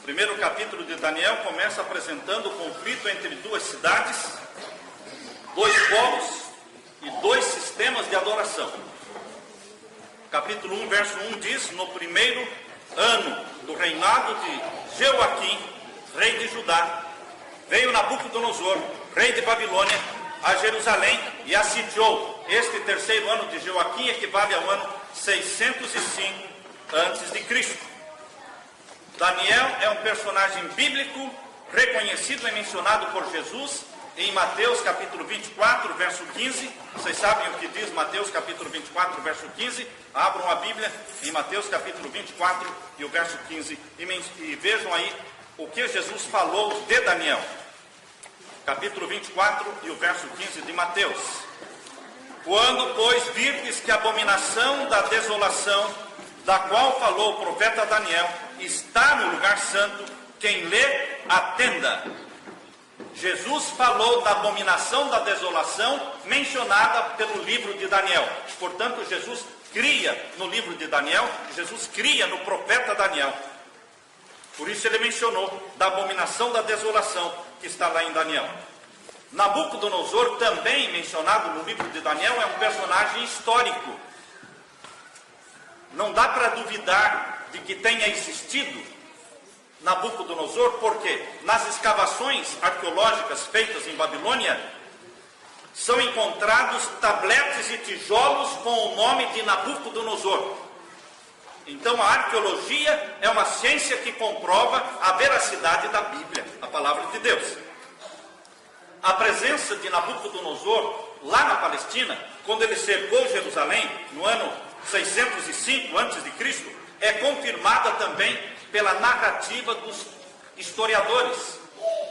primeiro capítulo de Daniel começa apresentando o conflito entre duas cidades, dois povos e dois sistemas de adoração. Capítulo 1, verso 1 diz: no primeiro ano do reinado de Jeoaquim, rei de Judá, veio Nabucodonosor, rei de Babilônia, a Jerusalém e a sitiou. Este terceiro ano de Jeoaquim equivale ao ano 605 a.C. Daniel é um personagem bíblico reconhecido e mencionado por Jesus em Mateus capítulo 24, verso 15. Vocês sabem o que diz Mateus capítulo 24, verso 15? Abram a Bíblia em Mateus capítulo 24 e o verso 15 e vejam aí o que Jesus falou de Daniel. Capítulo 24 e o verso 15 de Mateus. Quando, pois, virdes que a abominação da desolação, da qual falou o profeta Daniel, está no lugar santo, quem lê, atenda. Jesus falou da abominação da desolação mencionada pelo livro de Daniel. Portanto, Jesus cria no livro de Daniel, Jesus cria no profeta Daniel. Por isso ele mencionou da abominação da desolação que está lá em Daniel. Nabucodonosor, também mencionado no livro de Daniel, é um personagem histórico. Não dá para duvidar de que tenha existido Nabucodonosor, porque nas escavações arqueológicas feitas em Babilônia, são encontrados tabletes e tijolos com o nome de Nabucodonosor. Então a arqueologia é uma ciência que comprova a veracidade da Bíblia, a palavra de Deus. A presença de Nabucodonosor lá na Palestina, quando ele cercou Jerusalém, no ano 605 a.C., é confirmada também pela narrativa dos historiadores.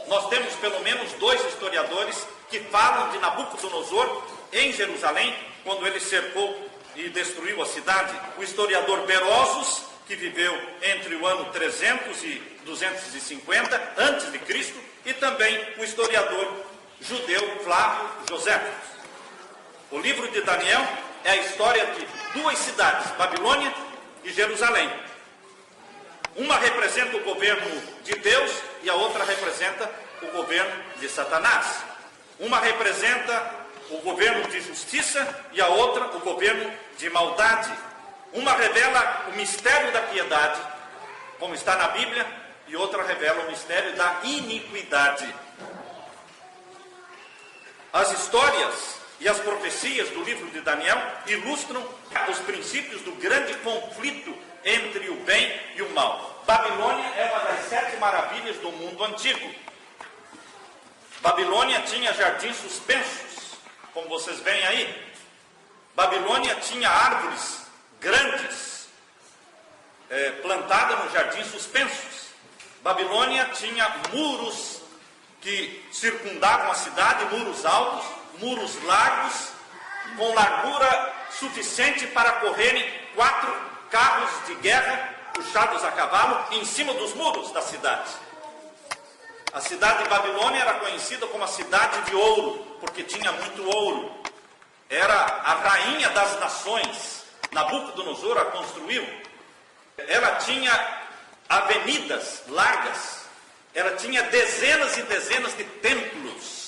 Nós temos pelo menos dois historiadores que falam de Nabucodonosor em Jerusalém, quando ele cercou e destruiu a cidade. O historiador Berosus, que viveu entre o ano 300 e 250 a.C., e também o historiador judeu Flávio Joséfo. O livro de Daniel é a história de duas cidades, Babilônia e Jerusalém. Uma representa o governo de Deus e a outra representa o governo de Satanás. Uma representa o governo de justiça e a outra o governo de maldade. Uma revela o mistério da piedade, como está na Bíblia, e outra revela o mistério da iniquidade. As histórias e as profecias do livro de Daniel ilustram os princípios do grande conflito entre o bem e o mal. Babilônia é uma das 7 maravilhas do mundo antigo. Babilônia tinha jardins suspensos, como vocês veem aí. Babilônia tinha árvores grandes, plantadas nos jardins suspensos. Babilônia tinha muros que circundavam a cidade, muros altos, muros largos, com largura suficiente para correrem 4 carros de guerra puxados a cavalo em cima dos muros da cidade. A cidade de Babilônia era conhecida como a cidade de ouro, porque tinha muito ouro. Era a rainha das nações. Nabucodonosor a construiu. Ela tinha avenidas largas. Ela tinha dezenas e dezenas de templos.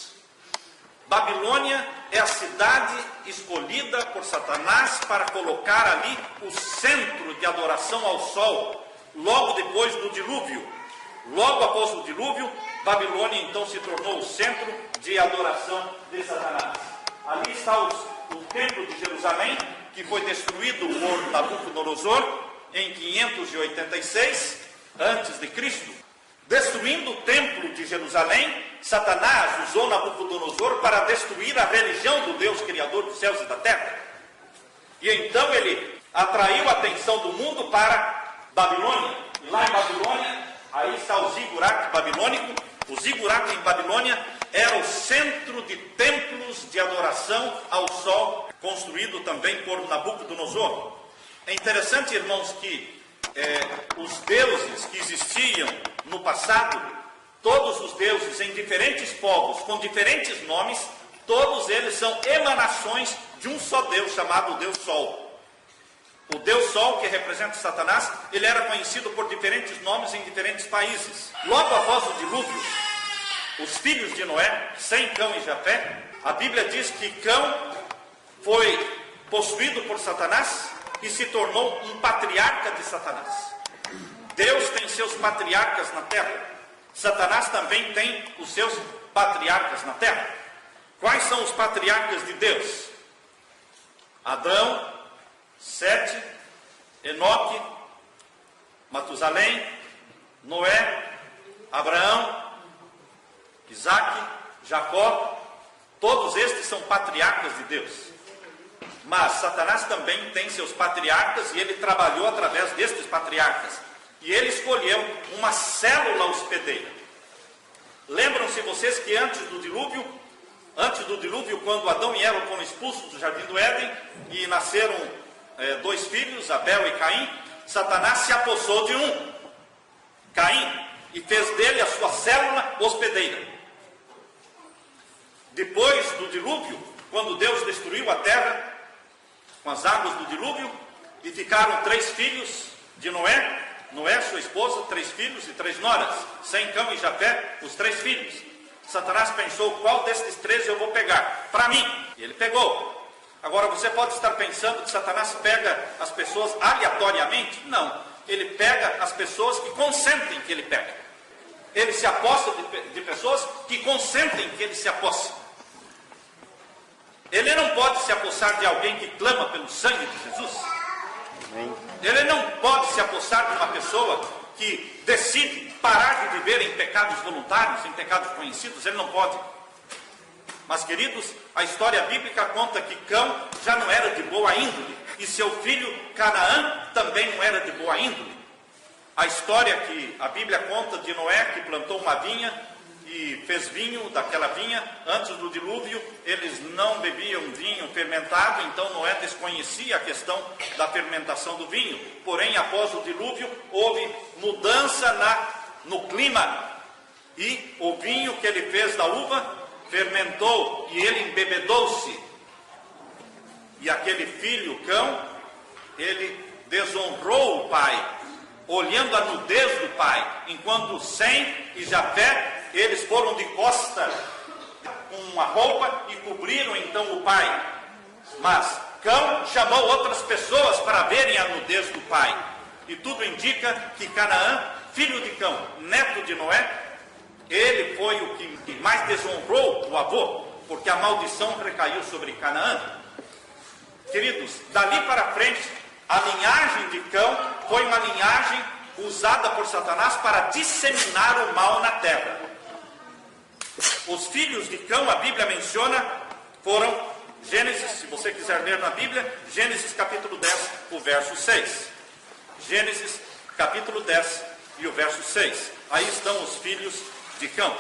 Babilônia é a cidade escolhida por Satanás para colocar ali o centro de adoração ao sol, logo depois do dilúvio. Logo após o dilúvio, Babilônia então se tornou o centro de adoração de Satanás. Ali está o templo de Jerusalém, que foi destruído por Nabucodonosor em 586 a.C. Destruindo o templo de Jerusalém, Satanás usou Nabucodonosor para destruir a religião do Deus Criador dos céus e da terra. E então ele atraiu a atenção do mundo para Babilônia. E lá em Babilônia, aí está o zigurat babilônico. O zigurat em Babilônia era o centro de templos de adoração ao sol, construído também por Nabucodonosor. É interessante, irmãos, que os deuses que existiam no passado, todos os deuses em diferentes povos, com diferentes nomes, todos eles são emanações de um só Deus, chamado Deus Sol. O Deus Sol, que representa Satanás, ele era conhecido por diferentes nomes em diferentes países. Logo após o dilúvio, os filhos de Noé, Sem, Cão e Jafé, a Bíblia diz que Cão foi possuído por Satanás e se tornou um patriarca de Satanás. Deus tem seus patriarcas na terra. Satanás também tem os seus patriarcas na terra. Quais são os patriarcas de Deus? Adão, Sete, Enoque, Matusalém, Noé, Abraão, Isaac, Jacó. Todos estes são patriarcas de Deus. Mas Satanás também tem seus patriarcas e ele trabalhou através destes patriarcas. E ele escolheu uma célula hospedeira. Lembram-se vocês que antes do dilúvio, quando Adão e Eva foram expulsos do jardim do Éden e nasceram dois filhos, Abel e Caim, Satanás se apossou de um, Caim, e fez dele a sua célula hospedeira. Depois do dilúvio, quando Deus destruiu a terra com as águas do dilúvio, e ficaram 3 filhos de Noé, sua esposa, 3 filhos e 3 noras, Sem, Cão e Jafé, os 3 filhos. Satanás pensou, qual desses 3 eu vou pegar? Para mim. E ele pegou. Agora você pode estar pensando que Satanás pega as pessoas aleatoriamente? Não. Ele pega as pessoas que consentem que ele pega. Ele se aposta de pessoas que consentem que ele se aposta. Ele não pode se apossar de alguém que clama pelo sangue de Jesus. Ele não pode se apossar de uma pessoa que decide parar de viver em pecados voluntários, em pecados conhecidos. Ele não pode. Mas, queridos, a história bíblica conta que Cão já não era de boa índole, e seu filho Canaã também não era de boa índole. A história que a Bíblia conta de Noé, que plantou uma vinha e fez vinho daquela vinha. Antes do dilúvio, eles não bebiam vinho fermentado, então Noé desconhecia a questão da fermentação do vinho. Porém, após o dilúvio, houve mudança no clima, e o vinho que ele fez da uva fermentou, e ele embebedou-se. E aquele filho, Cão, ele desonrou o pai, olhando a nudez do pai, enquanto Sem e Jafé, eles foram de costa com uma roupa e cobriram então o pai. Mas Cão chamou outras pessoas para verem a nudez do pai. E tudo indica que Canaã, filho de Cão, neto de Noé, ele foi o que mais desonrou o avô, porque a maldição recaiu sobre Canaã. Queridos, dali para frente, a linhagem de Cão foi uma linhagem usada por Satanás para disseminar o mal na terra. Os filhos de Cão, a Bíblia menciona, foram Gênesis, se você quiser ler na Bíblia, Gênesis capítulo 10, o verso 6. Gênesis capítulo 10 e o verso 6. Aí estão os filhos de Cão.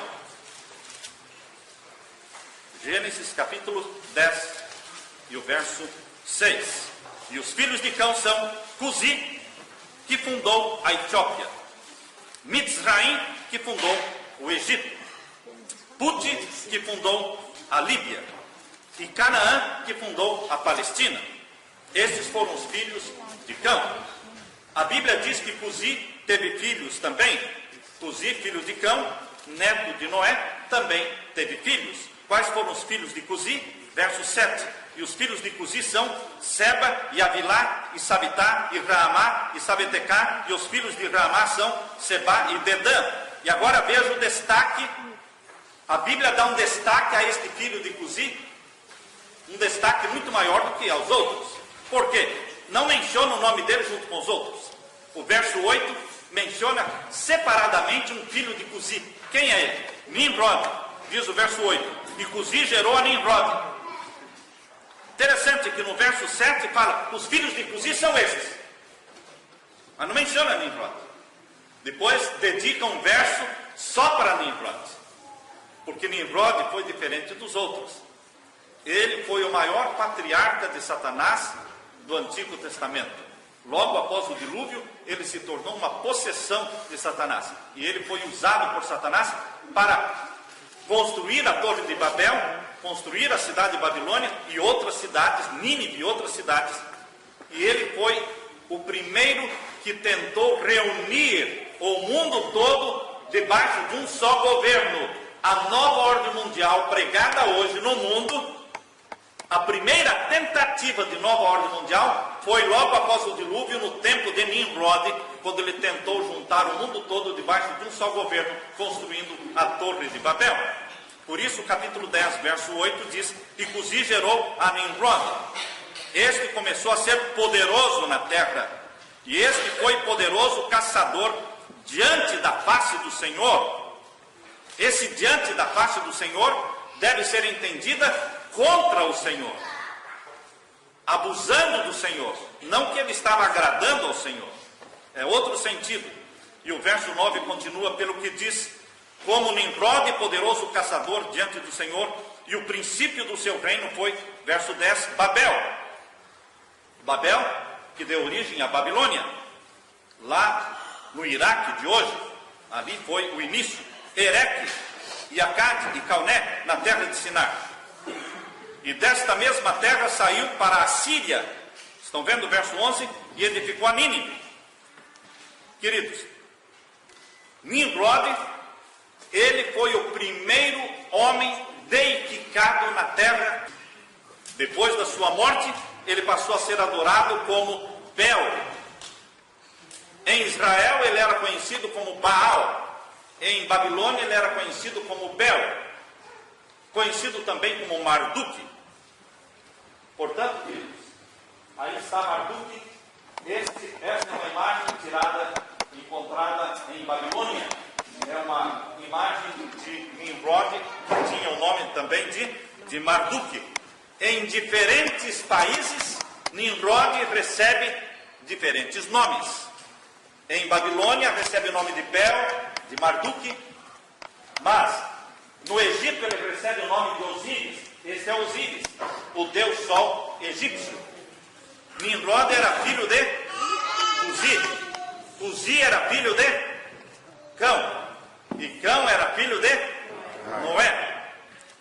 Gênesis capítulo 10 e o verso 6. E os filhos de Cão são Cusi, que fundou a Etiópia, Mitzraim, que fundou o Egito, Puti, que fundou a Líbia, e Canaã, que fundou a Palestina. Esses foram os filhos de Cão. A Bíblia diz que Cusi teve filhos também. Cusi, filho de Cão, neto de Noé, também teve filhos. Quais foram os filhos de Cusi? Verso 7. E os filhos de Cusi são Seba, e Avilá, e Sabitá, e Raamá, e Sabetecá. E os filhos de Raamá são Seba e Dedã. E agora veja o destaque. A Bíblia dá um destaque a este filho de Cusi, um destaque muito maior do que aos outros. Por quê? Não menciona o nome dele junto com os outros. O verso 8 menciona separadamente um filho de Cusi. Quem é ele? Nimrod, diz o verso 8. E Cusi gerou a Nimrod. Interessante que no verso 7 fala, os filhos de Cusi são estes. Mas não menciona Nimrod. Depois dedica um verso só para Nimrod. Porque Nimrod foi diferente dos outros. Ele foi o maior patriarca de Satanás do Antigo Testamento. Logo após o dilúvio, ele se tornou uma possessão de Satanás. E ele foi usado por Satanás para construir a Torre de Babel, construir a cidade de Babilônia e outras cidades, Nínive e outras cidades. e ele foi o primeiro que tentou reunir o mundo todo debaixo de um só governo. A nova ordem mundial pregada hoje no mundo, a primeira tentativa de nova ordem mundial foi logo após o dilúvio, no tempo de Nimrod, quando ele tentou juntar o mundo todo debaixo de um só governo, construindo a Torre de Babel. Por isso, o capítulo 10, verso 8 diz: e Cuzi gerou a Nimrod. Este começou a ser poderoso na terra, e este foi poderoso caçador diante da face do Senhor. Esse diante da face do Senhor deve ser entendida contra o Senhor, abusando do Senhor, não que ele estava agradando ao Senhor, é outro sentido. E o verso 9 continua pelo que diz: como Nimrod, poderoso caçador diante do Senhor, e o princípio do seu reino foi, verso 10, Babel. Babel, que deu origem à Babilônia, lá no Iraque de hoje, ali foi o início. Ereque, e Acade e Calné, na terra de Sinar. E desta mesma terra saiu para a Síria, estão vendo o verso 11, e edificou a Nínive. Queridos, Nimrod, ele foi o primeiro homem deificado na terra. Depois da sua morte, ele passou a ser adorado como Bel. Em Israel ele era conhecido como Baal. Em Babilônia ele era conhecido como Bel, conhecido também como Marduk. Portanto, queridos, aí está Marduk. Esta é uma imagem tirada, encontrada em Babilônia. É uma imagem de Nimrod, que tinha o nome também de Marduk. Em diferentes países, Nimrod recebe diferentes nomes. Em Babilônia recebe o nome de Bel, de Marduk, mas no Egito ele recebe o nome de Osíris. Esse é Osíris, o deus sol egípcio. Nimrod era filho de Cuzi. Cuzi era filho de Cão, e Cão era filho de Noé.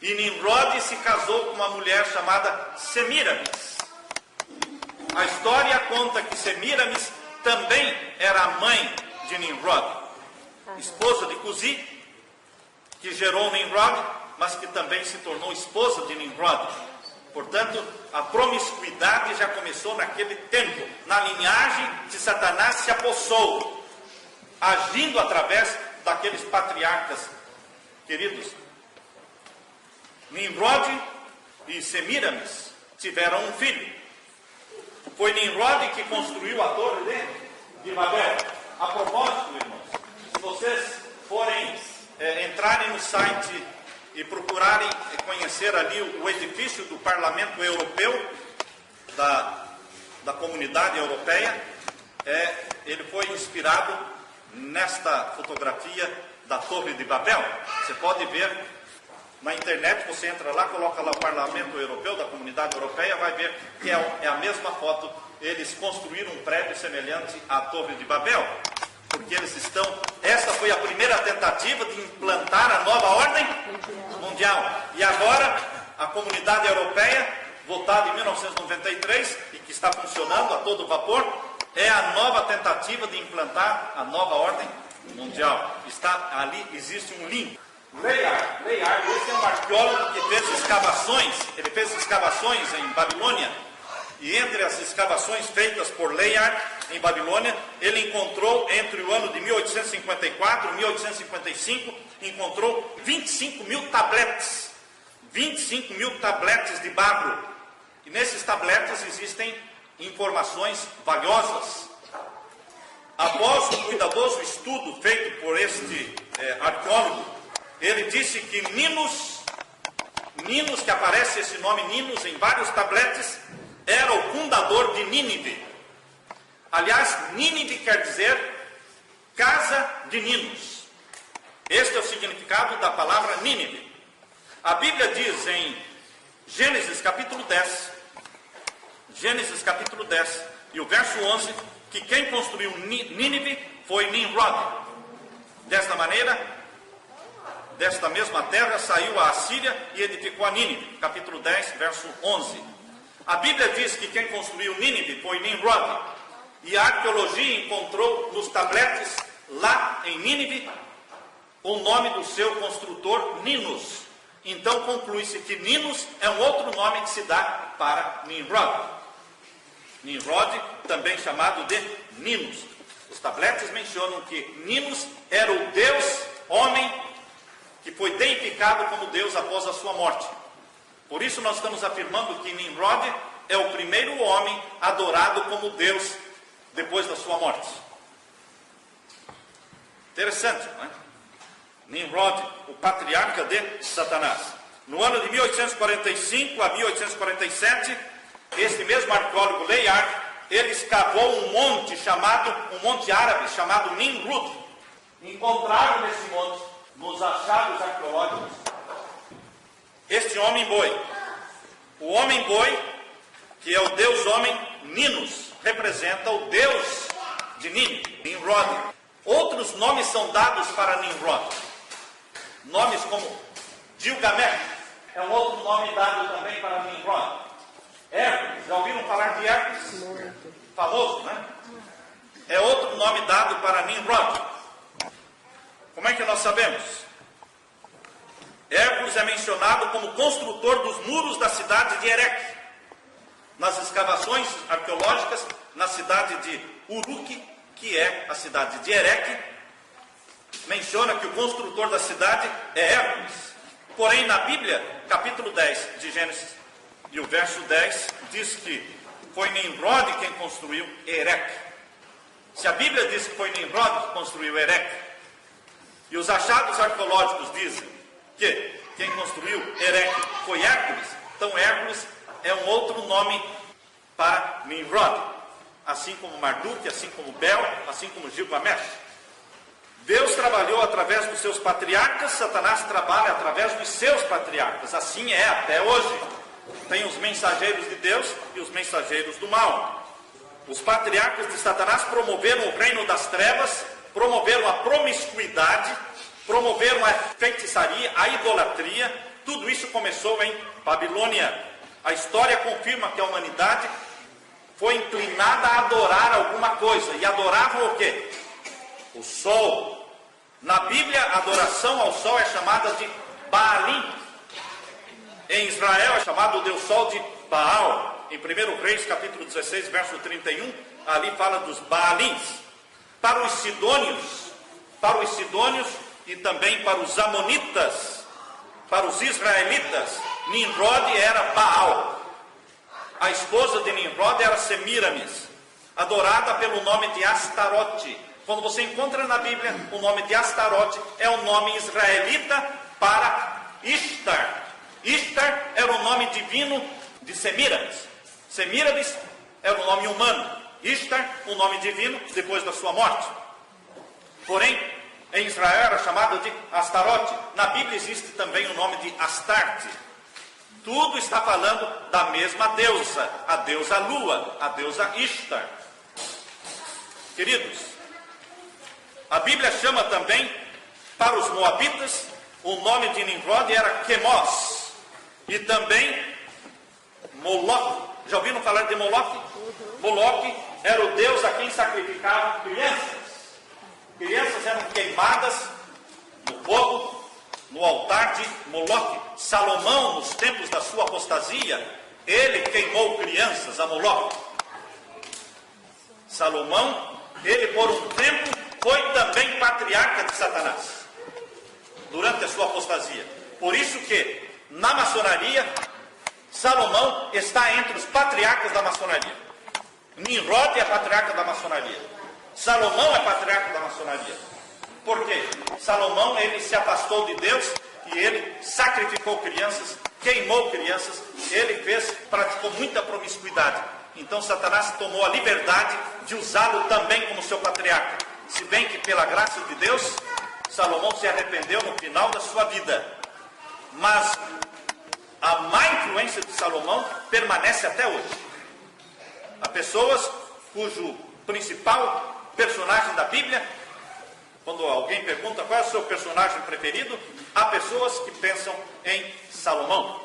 E Nimrod se casou com uma mulher chamada Semíramis. A história conta que Semíramis também era a mãe de Nimrod, esposa de Cuzi, que gerou Nimrod, mas que também se tornou esposa de Nimrod. Portanto, a promiscuidade já começou naquele tempo, na linhagem que Satanás se apossou, agindo através daqueles patriarcas. Queridos, Nimrod e Semíramis tiveram um filho. Foi Nimrod que construiu a Torre de Babel. A propósito, irmãos, se vocês forem entrarem no site e procurarem conhecer ali o edifício do Parlamento Europeu, da Comunidade Europeia, ele foi inspirado nesta fotografia da Torre de Babel. Você pode ver na internet, você entra lá, coloca lá o Parlamento Europeu, da Comunidade Europeia, vai ver que é a mesma foto. Eles construíram um prédio semelhante à Torre de Babel, porque esta foi a primeira tentativa de implantar a nova ordem mundial. E agora, a Comunidade Europeia, votada em 1993, e que está funcionando a todo vapor, é a nova tentativa de implantar a nova ordem mundial. Está ali, existe um link. Layard, esse é um arqueólogo que fez escavações, ele fez escavações em Babilônia, e entre as escavações feitas por Layard em Babilônia, ele encontrou entre o ano de 1854 e 1855, encontrou 25 mil tabletes, 25 mil tabletes de barro, e nesses tabletes existem informações valiosas. Após um cuidadoso estudo feito por este arqueólogo, ele disse que Ninos, que aparece esse nome Ninos em vários tabletes, era o fundador de Nínive. Aliás, Nínive quer dizer casa de Ninos. Este é o significado da palavra Nínive. A Bíblia diz em Gênesis capítulo 10, e o verso 11, que quem construiu Nínive foi Nimrod. Desta maneira, desta mesma terra saiu a Assíria e edificou a Nínive. Capítulo 10, verso 11. A Bíblia diz que quem construiu Nínive foi Nimrod. E a arqueologia encontrou nos tabletes lá em Nínive o nome do seu construtor, Ninos. Então conclui-se que Ninos é um outro nome que se dá para Nimrod. Nimrod, também chamado de Ninos. Os tabletes mencionam que Ninos era o Deus homem que foi deificado como Deus após a sua morte. Por isso nós estamos afirmando que Nimrod é o primeiro homem adorado como Deus depois da sua morte. Interessante, não é? Nimrod, o patriarca de Satanás. No ano de 1845 a 1847, este mesmo arqueólogo Layard, ele escavou um monte árabe chamado Nimrud. Encontraram nesse monte, nos achados arqueológicos, este homem-boi. O homem-boi, que é o deus homem Ninos, representa o deus de Nínive, Nimrod. Outros nomes são dados para Nimrod. Nomes como Gilgamesh é um outro nome dado também para Nimrod. Hércules, já ouviram falar de Hércules? Famoso, né? É outro nome dado para Nimrod. Como é que nós sabemos? Hércules é mencionado como construtor dos muros da cidade de Erech. Nas escavações arqueológicas, na cidade de Uruk, que é a cidade de Erech, menciona que o construtor da cidade é Hércules. Porém, na Bíblia, capítulo 10 de Gênesis, e o verso 10, diz que foi Nimrod quem construiu Erech. Se a Bíblia diz que foi Nimrod que construiu Erech, e os achados arqueológicos dizem que quem construiu Erech foi Hércules, então Hércules é um outro nome para Nimrod, assim como Marduk, assim como Bel, assim como Gilgamesh. Deus trabalhou através dos seus patriarcas, Satanás trabalha através dos seus patriarcas. Assim é até hoje. Tem os mensageiros de Deus e os mensageiros do mal. Os patriarcas de Satanás promoveram o reino das trevas, promoveram a promiscuidade, promoveram a feitiçaria, a idolatria. Tudo isso começou em Babilônia. A história confirma que a humanidade foi inclinada a adorar alguma coisa. E adoravam o quê? O sol. Na Bíblia, a adoração ao sol é chamada de Baalim. Em Israel é chamado o Deus Sol de Baal. Em 1 Reis, capítulo 16, verso 31, ali fala dos Baalins. Para os sidônios e também para os amonitas, para os israelitas, Nimrod era Baal. A esposa de Nimrod era Semíramis, adorada pelo nome de Astarote. Quando você encontra na Bíblia o nome de Astarote, é o nome israelita para Ishtar. Ishtar era o nome divino de Semíramis. Semíramis era o nome humano. Ishtar, o nome divino depois da sua morte. Porém, em Israel era chamado de Astarote. Na Bíblia existe também o nome de Astarte. Tudo está falando da mesma deusa, a deusa Lua, a deusa Ishtar. Queridos, a Bíblia chama também, para os moabitas, o nome de Nimrod era Quemos. E também Moloque. Já ouviram falar de Moloque? Moloque era o deus a quem sacrificavam crianças. Crianças eram queimadas no fogo, no altar de Moloque. Salomão, nos tempos da sua apostasia, ele queimou crianças a Moloque. Salomão, ele por um tempo foi também patriarca de Satanás, durante a sua apostasia. Por isso que, na maçonaria, Salomão está entre os patriarcas da maçonaria. Nimrod é patriarca da maçonaria. Salomão é patriarca da maçonaria. Por quê? Salomão, ele se afastou de Deus e ele sacrificou crianças, queimou crianças, ele praticou muita promiscuidade. Então Satanás tomou a liberdade de usá-lo também como seu patriarca. Se bem que pela graça de Deus, Salomão se arrependeu no final da sua vida. Mas a má influência de Salomão permanece até hoje. Há pessoas cujo principal personagem da Bíblia, quando alguém pergunta qual é o seu personagem preferido, há pessoas que pensam em Salomão.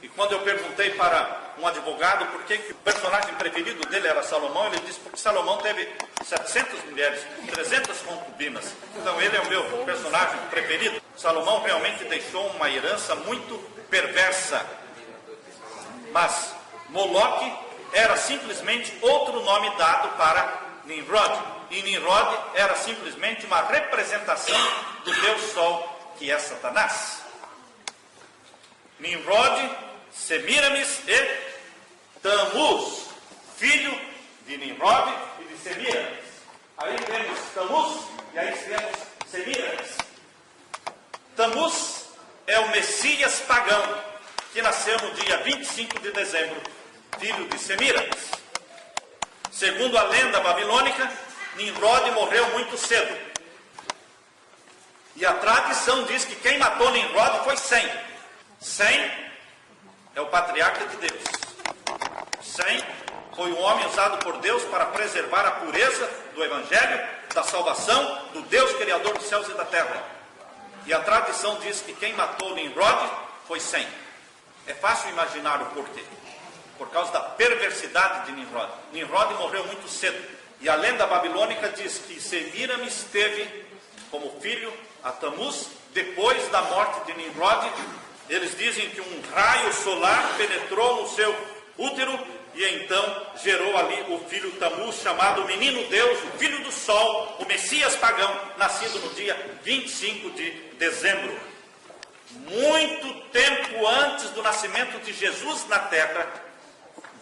E quando eu perguntei para um advogado por que o personagem preferido dele era Salomão. Ele disse porque Salomão teve 700 mulheres, 300 concubinas. Então ele é o meu personagem preferido. Salomão realmente deixou uma herança muito perversa. Mas Moloque era simplesmente outro nome dado para Nimrod. E Nimrod era simplesmente uma representação do Deus Sol, que é Satanás. Nimrod, Semiramis e Tamuz, filho de Nimrod e de Semiramis. Aí temos Tamuz e aí temos Semiramis. Tamuz é o Messias pagão, que nasceu no dia 25 de dezembro, filho de Semiramis. Segundo a lenda babilônica, Nimrod morreu muito cedo. E a tradição diz que quem matou Nimrod foi Sem. Sem é o patriarca de Deus. Sem foi um homem usado por Deus para preservar a pureza do Evangelho, da salvação, do Deus Criador dos céus e da terra. E a tradição diz que quem matou Nimrod foi Sem. É fácil imaginar o porquê. Por causa da perversidade de Nimrod. Nimrod morreu muito cedo. E a lenda babilônica diz que Semiramis teve como filho a Tamuz. Depois da morte de Nimrod, eles dizem que um raio solar penetrou no seu útero e então gerou ali o filho Tamuz, chamado Menino Deus, o filho do sol, o Messias pagão, nascido no dia 25 de dezembro. Muito tempo antes do nascimento de Jesus na terra,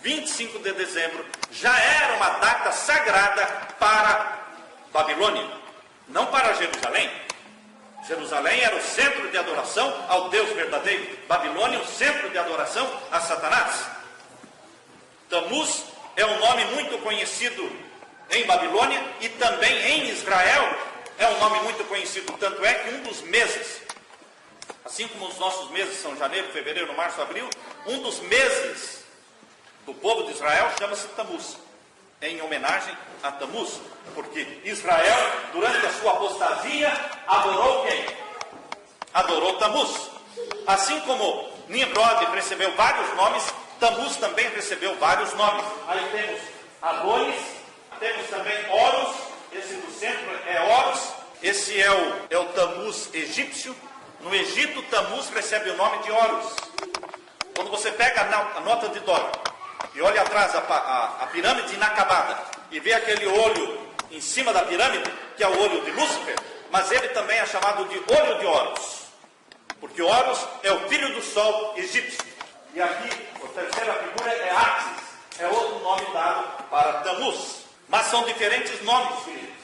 25 de dezembro, já era uma data sagrada para Babilônia, não para Jerusalém. Jerusalém era o centro de adoração ao Deus verdadeiro. Babilônia, o centro de adoração a Satanás. Tamuz é um nome muito conhecido em Babilônia e também em Israel é um nome muito conhecido. Tanto é que um dos meses, assim como os nossos meses são janeiro, fevereiro, março, abril, um dos meses do povo de Israel chama-se Tamuz, em homenagem a Tamuz, porque Israel, durante a sua apostasia, adorou quem? Adorou Tamuz. Assim como Nimrod recebeu vários nomes, Tamuz também recebeu vários nomes. Aí temos Adonis, temos também Horus, esse do centro é Horus, esse é o Tamuz egípcio. No Egito, Tamuz recebe o nome de Horus. Quando você pega a nota de dólar e olha atrás a pirâmide inacabada e vê aquele olho em cima da pirâmide, que é o olho de Lúcifer, mas ele também é chamado de olho de Horus, porque Horus é o filho do sol egípcio. E aqui, a terceira figura é Axis, é outro nome dado para Tamuz. Mas são diferentes nomes, queridos.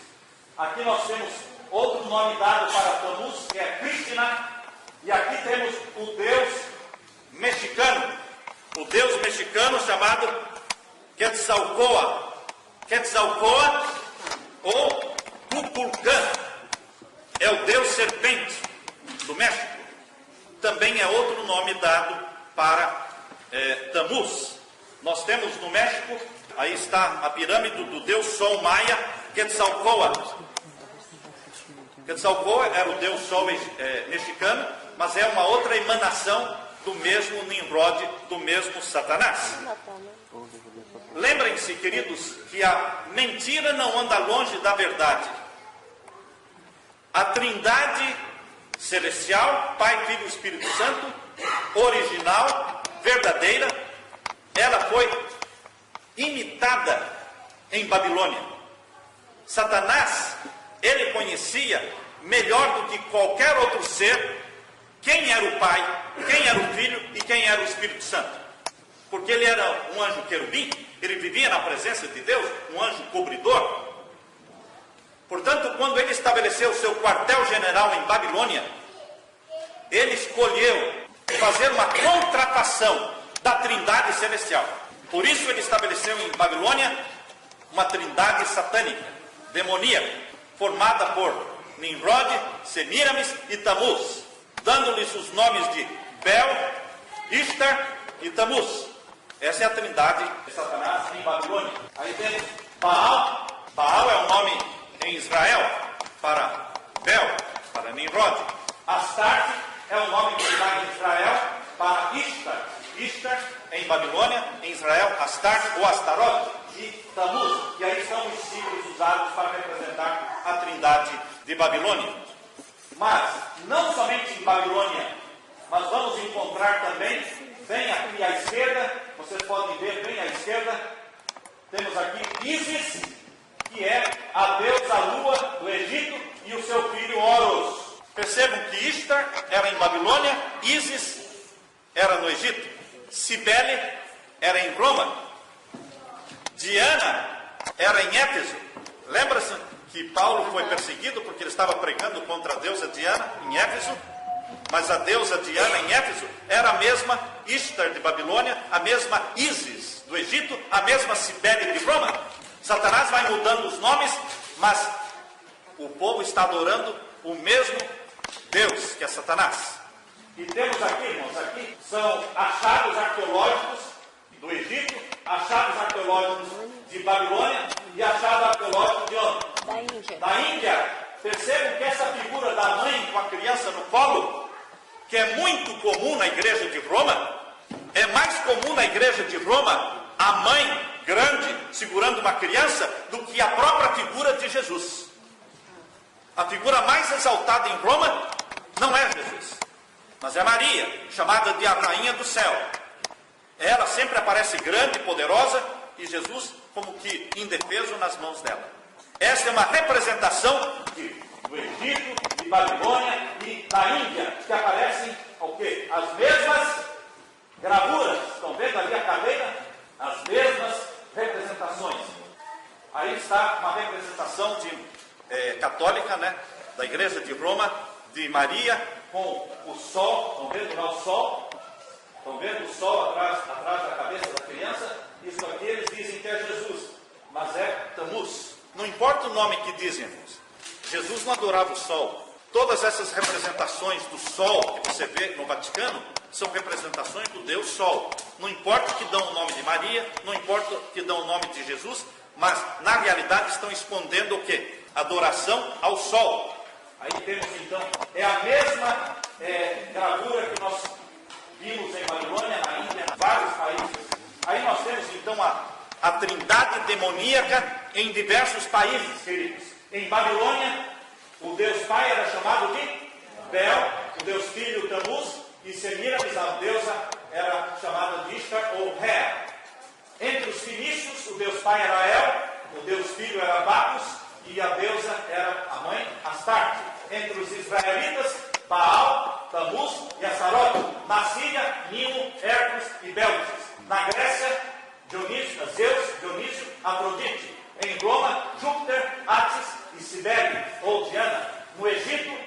Aqui nós temos outro nome dado para Tamuz, que é Krishna, e aqui temos o deus mexicano. O deus mexicano chamado Quetzalcóatl. Quetzalcóatl ou Kukulcán é o deus serpente do México. Também é outro nome dado para Tamuz. Nós temos no México, aí está a pirâmide do deus sol maia Quetzalcóatl. Quetzalcóatl era o deus sol mexicano, mas é uma outra emanação do mesmo Nimrod, do mesmo Satanás. Lembrem-se, queridos, que a mentira não anda longe da verdade. A Trindade celestial, Pai, Filho e Espírito Santo, original, verdadeira, ela foi imitada em Babilônia. Satanás, ele conhecia melhor do que qualquer outro ser quem era o Pai, quem era o Filho e quem era o Espírito Santo. Porque ele era um anjo querubim, ele vivia na presença de Deus, um anjo cobridor. Portanto, quando ele estabeleceu o seu quartel-general em Babilônia, ele escolheu fazer uma contratação da Trindade celestial. Por isso ele estabeleceu em Babilônia uma trindade satânica, demoníaca, formada por Nimrod, Semiramis e Tamuz, dando-lhes os nomes de Bel, Ishtar e Tamuz. Essa é a trindade de Satanás em Babilônia. Aí temos Baal. Baal é o nome em Israel para Bel, para Nimrod. Astarte é o nome que se dá em Israel para Ishtar. Ishtar em Babilônia, em Israel, Astarte ou Astarote e Tamuz. E aí estão os símbolos usados para representar a trindade de Babilônia. Mas, não somente em Babilônia, mas vamos encontrar também, bem aqui à esquerda, vocês podem ver bem à esquerda, temos aqui Ísis, que é a deusa lua do Egito, e o seu filho Horus. Percebam que Ishtar era em Babilônia, Ísis era no Egito, Cibele era em Roma, Diana era em Éfeso. Lembra-se que Paulo foi perseguido porque ele estava pregando contra a deusa Diana em Éfeso? Mas a deusa Diana em Éfeso era a mesma Ishtar de Babilônia, a mesma Ísis do Egito, a mesma Cibele de Roma. Satanás vai mudando os nomes, mas o povo está adorando o mesmo Deus, que é Satanás. E temos aqui, irmãos, aqui são achados arqueológicos do Egito, achados arqueológicos de Babilônia e achados arqueológicos de onde? Da Índia. Da Índia. Percebam que essa figura da mãe com a criança no colo, que é muito comum na igreja de Roma, é mais comum na igreja de Roma a mãe grande segurando uma criança do que a própria figura de Jesus. A figura mais exaltada em Roma não é Jesus, mas é Maria, chamada de a rainha do céu. Ela sempre aparece grande e poderosa, e Jesus como que indefeso nas mãos dela. Essa é uma representação do Egito, de Babilônia e da Índia, que aparecem o quê? As mesmas gravuras. Estão vendo ali a cadeira? As mesmas representações. Aí está uma representação católica, né, da igreja de Roma, de Maria com o sol. Estão vendo lá o sol? Estão vendo o sol atrás da cabeça da criança? Isso aqui eles dizem que é Jesus, mas é Tamuz. Não importa o nome que dizem, irmãos. Jesus não adorava o sol. Todas essas representações do sol que você vê no Vaticano são representações do Deus Sol. Não importa que dão o nome de Maria, não importa que dão o nome de Jesus, mas na realidade estão escondendo o quê? Adoração ao sol. Aí temos então, é a mesma gravura que nós vimos em Babilônia, na Índia, em vários países. Aí nós temos então a trindade demoníaca em diversos países, queridos. Em Babilônia, o Deus Pai era chamado de Bel, o Deus Filho Tamuz, e Semiramis, a deusa, era chamada de Ishtar ou Ré. Entre os fenícios, o Deus Pai era El, o Deus Filho era Bacchus, e a deusa era a mãe Astarte. Entre os israelitas, Baal, Tamuz e Astarote. Na Síria, Nimo, Hércules e Bélgices. Na Grécia, Zeus, Dionísio, Afrodite. Em Roma, Júpiter, Atis e Cibele, ou Diana. No Egito,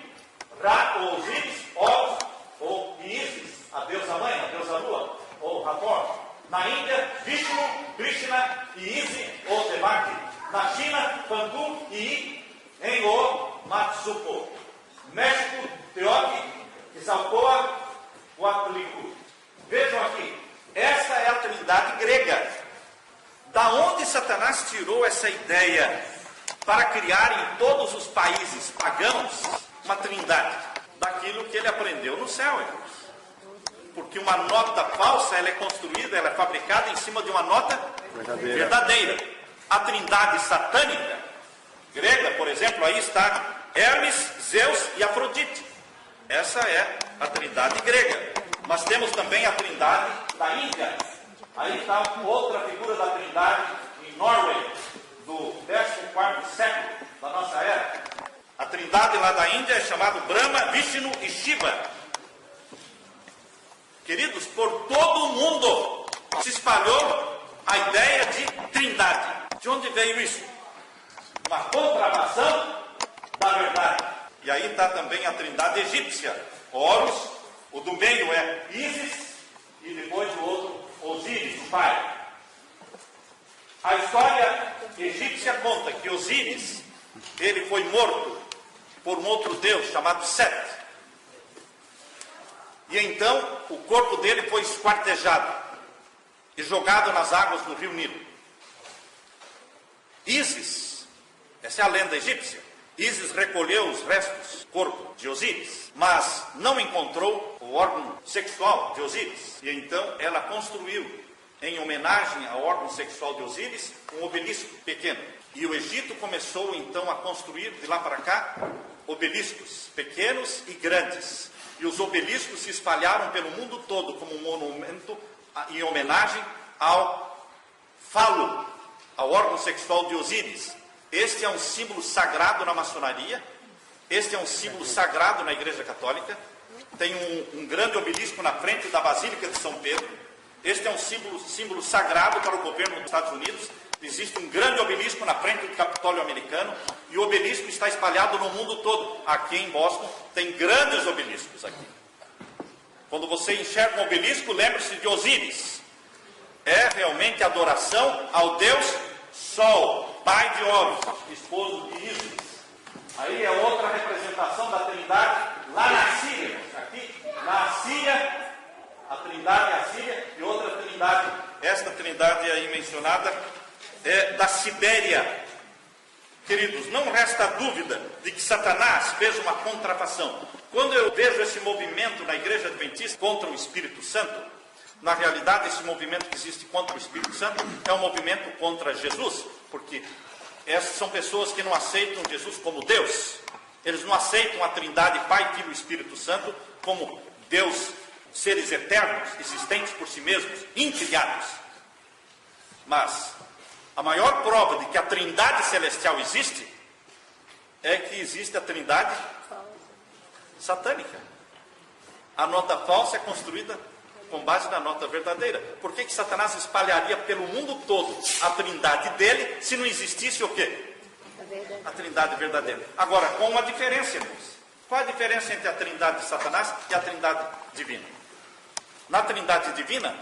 Ra ou Osíris, Horus ou Ísis, a deusa mãe, a deusa lua, ou Hathor. Na Índia, Vishnu, Krishna e Isi, ou Devaki. Na China, Pantu e I, em O Matsuko. México, Teoque, Quetzalcóatl, Huatlicu. Vejam aqui, essa é a trindade grega. Da onde Satanás tirou essa ideia para criar em todos os países pagãos uma trindade? Daquilo que ele aprendeu no céu, irmãos. Porque uma nota falsa, ela é construída, ela é fabricada em cima de uma nota verdadeira. A trindade satânica grega, por exemplo, aí está Hermes, Zeus e Afrodite. Essa é a trindade grega. Mas temos também a trindade da Índia. Aí está outra figura da trindade em Norway, do 14º século da nossa era. A trindade lá da Índia é chamada Brahma, Vishnu e Shiva. Queridos, por todo o mundo se espalhou a ideia de trindade. De onde veio isso? Uma contrafação da verdade. E aí está também a trindade egípcia. Horus, o do meio é Ísis, e depois o outro, Osíris, o pai. A história egípcia conta que Osíris, ele foi morto por um outro deus chamado Set. E então o corpo dele foi esquartejado e jogado nas águas do rio Nilo. Ísis, essa é a lenda egípcia, Ísis recolheu os restos do corpo de Osíris, mas não encontrou o órgão sexual de Osíris. E então ela construiu, em homenagem ao órgão sexual de Osíris, um obelisco pequeno. E o Egito começou então a construir, de lá para cá, obeliscos pequenos e grandes. E os obeliscos se espalharam pelo mundo todo como um monumento em homenagem ao falo, ao órgão sexual de Osíris. Este é um símbolo sagrado na maçonaria, este é um símbolo sagrado na Igreja Católica. Tem um grande obelisco na frente da Basílica de São Pedro. Este é um símbolo sagrado para o governo dos Estados Unidos. Existe um grande obelisco na frente do Capitólio americano, e o obelisco está espalhado no mundo todo. Aqui em Boston tem grandes obeliscos aqui. Quando você enxerga um obelisco, lembre-se de Osíris. É realmente adoração ao Deus Sol, pai de Horus, esposo de Ísis. Aí é outra representação da Trindade lá na Síria. Aqui, na Síria, a Trindade é a Síria, e outra Trindade, esta Trindade aí mencionada, é da Sibéria. Queridos, não resta dúvida de que Satanás fez uma contrafação. Quando eu vejo esse movimento na Igreja Adventista contra o Espírito Santo, na realidade esse movimento que existe contra o Espírito Santo é um movimento contra Jesus, porque essas são pessoas que não aceitam Jesus como Deus. Eles não aceitam a Trindade, Pai, Filho e Espírito Santo, como Deus, seres eternos, existentes por si mesmos, incriados. Mas a maior prova de que a Trindade Celestial existe é que existe a Trindade satânica. A nota falsa é construída com base na nota verdadeira. Por que Satanás espalharia pelo mundo todo a Trindade dele, se não existisse o quê? A Trindade verdadeira. Agora, com uma diferença, irmãos. Qual a diferença entre a Trindade de Satanás e a Trindade divina? Na Trindade divina,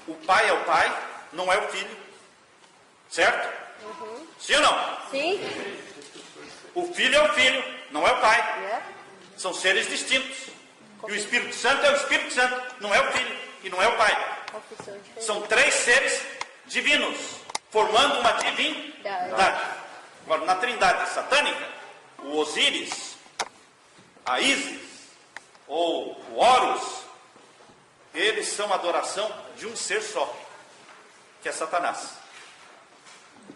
o Pai é o Pai, não é o Filho. Certo? Uhum. Sim ou não? Sim. O Filho é o Filho, não é o Pai. Yeah. São seres distintos. E o Espírito Santo é o Espírito Santo, não é o Filho e não é o Pai. São três seres divinos, formando uma divindade. Agora, na Trindade satânica, o Osíris, a Ísis, ou o Horus, eles são a adoração de um ser só, que é Satanás.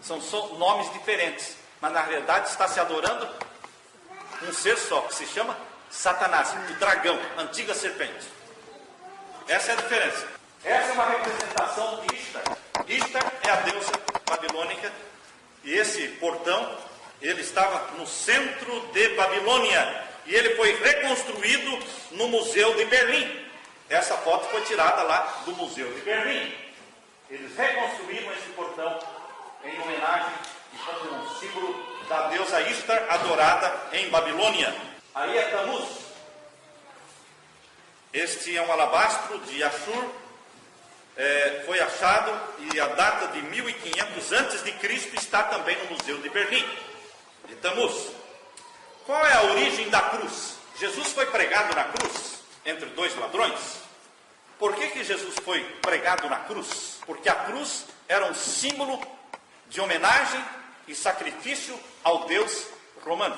São só nomes diferentes, mas na realidade está se adorando um ser só, que se chama Satanás, o dragão, antiga serpente. Essa é a diferença. Essa é uma representação de Ishtar. Ishtar é a deusa babilônica, e esse portão, ele estava no centro de Babilônia, e ele foi reconstruído no Museu de Berlim. Essa foto foi tirada lá do Museu de Berlim. Eles reconstruíram esse portão em homenagem e como um símbolo da deusa Ishtar, adorada em Babilônia. Aí é Tamuz. Este é um alabastro de Ashur, foi achado, e a data de 1500 a.C. está também no Museu de Berlim, de Tamuz. Qual é a origem da cruz? Jesus foi pregado na cruz, entre dois ladrões. Por que Jesus foi pregado na cruz? Porque a cruz era um símbolo de homenagem e sacrifício ao Deus romano.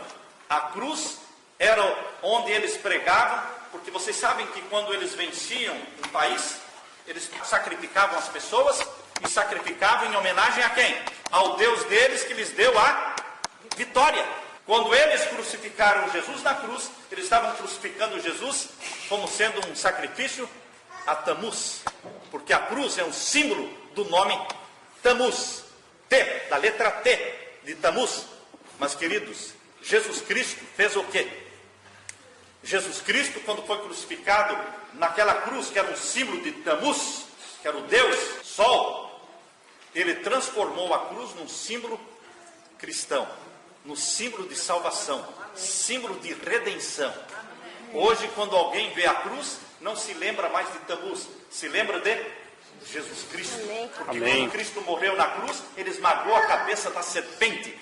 A cruz era onde eles pregavam, porque vocês sabem que quando eles venciam um país, eles sacrificavam as pessoas, e sacrificavam em homenagem a quem? Ao Deus deles, que lhes deu a vitória. Quando eles crucificaram Jesus na cruz, eles estavam crucificando Jesus como sendo um sacrifício a Tamuz, porque a cruz é um símbolo do nome Tamuz, T, da letra T de Tamuz. Mas, queridos, Jesus Cristo fez o quê? Jesus Cristo, quando foi crucificado naquela cruz, que era um símbolo de Tamuz, que era o Deus Sol, ele transformou a cruz num símbolo cristão, no símbolo de salvação, símbolo de redenção. Hoje, quando alguém vê a cruz, não se lembra mais de Tamuz, se lembra de Jesus Cristo. Porque quando Cristo morreu na cruz, ele esmagou a cabeça da serpente.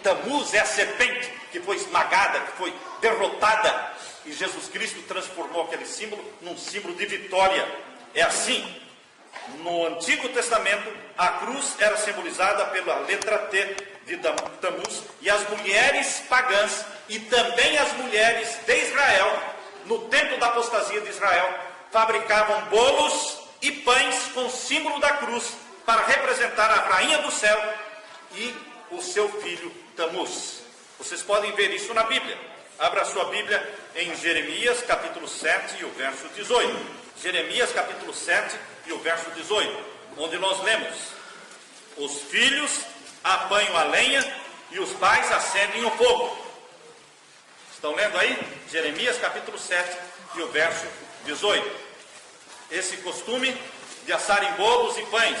Tamuz é a serpente que foi esmagada, que foi derrotada, e Jesus Cristo transformou aquele símbolo num símbolo de vitória. É assim No Antigo Testamento, a cruz era simbolizada pela letra T de Tammuz, e as mulheres pagãs e também as mulheres de Israel, no tempo da apostasia de Israel, fabricavam bolos e pães com o símbolo da cruz para representar a rainha do céu e o seu filho Tammuz. Vocês podem ver isso na Bíblia. Abra a sua Bíblia em Jeremias capítulo 7 e o verso 18. Jeremias capítulo 7 e o verso 18, onde nós lemos: os filhos apanham a lenha e os pais acendem o fogo. Estão lendo aí? Jeremias capítulo 7 e o verso 18. Esse costume de assarem bolos e pães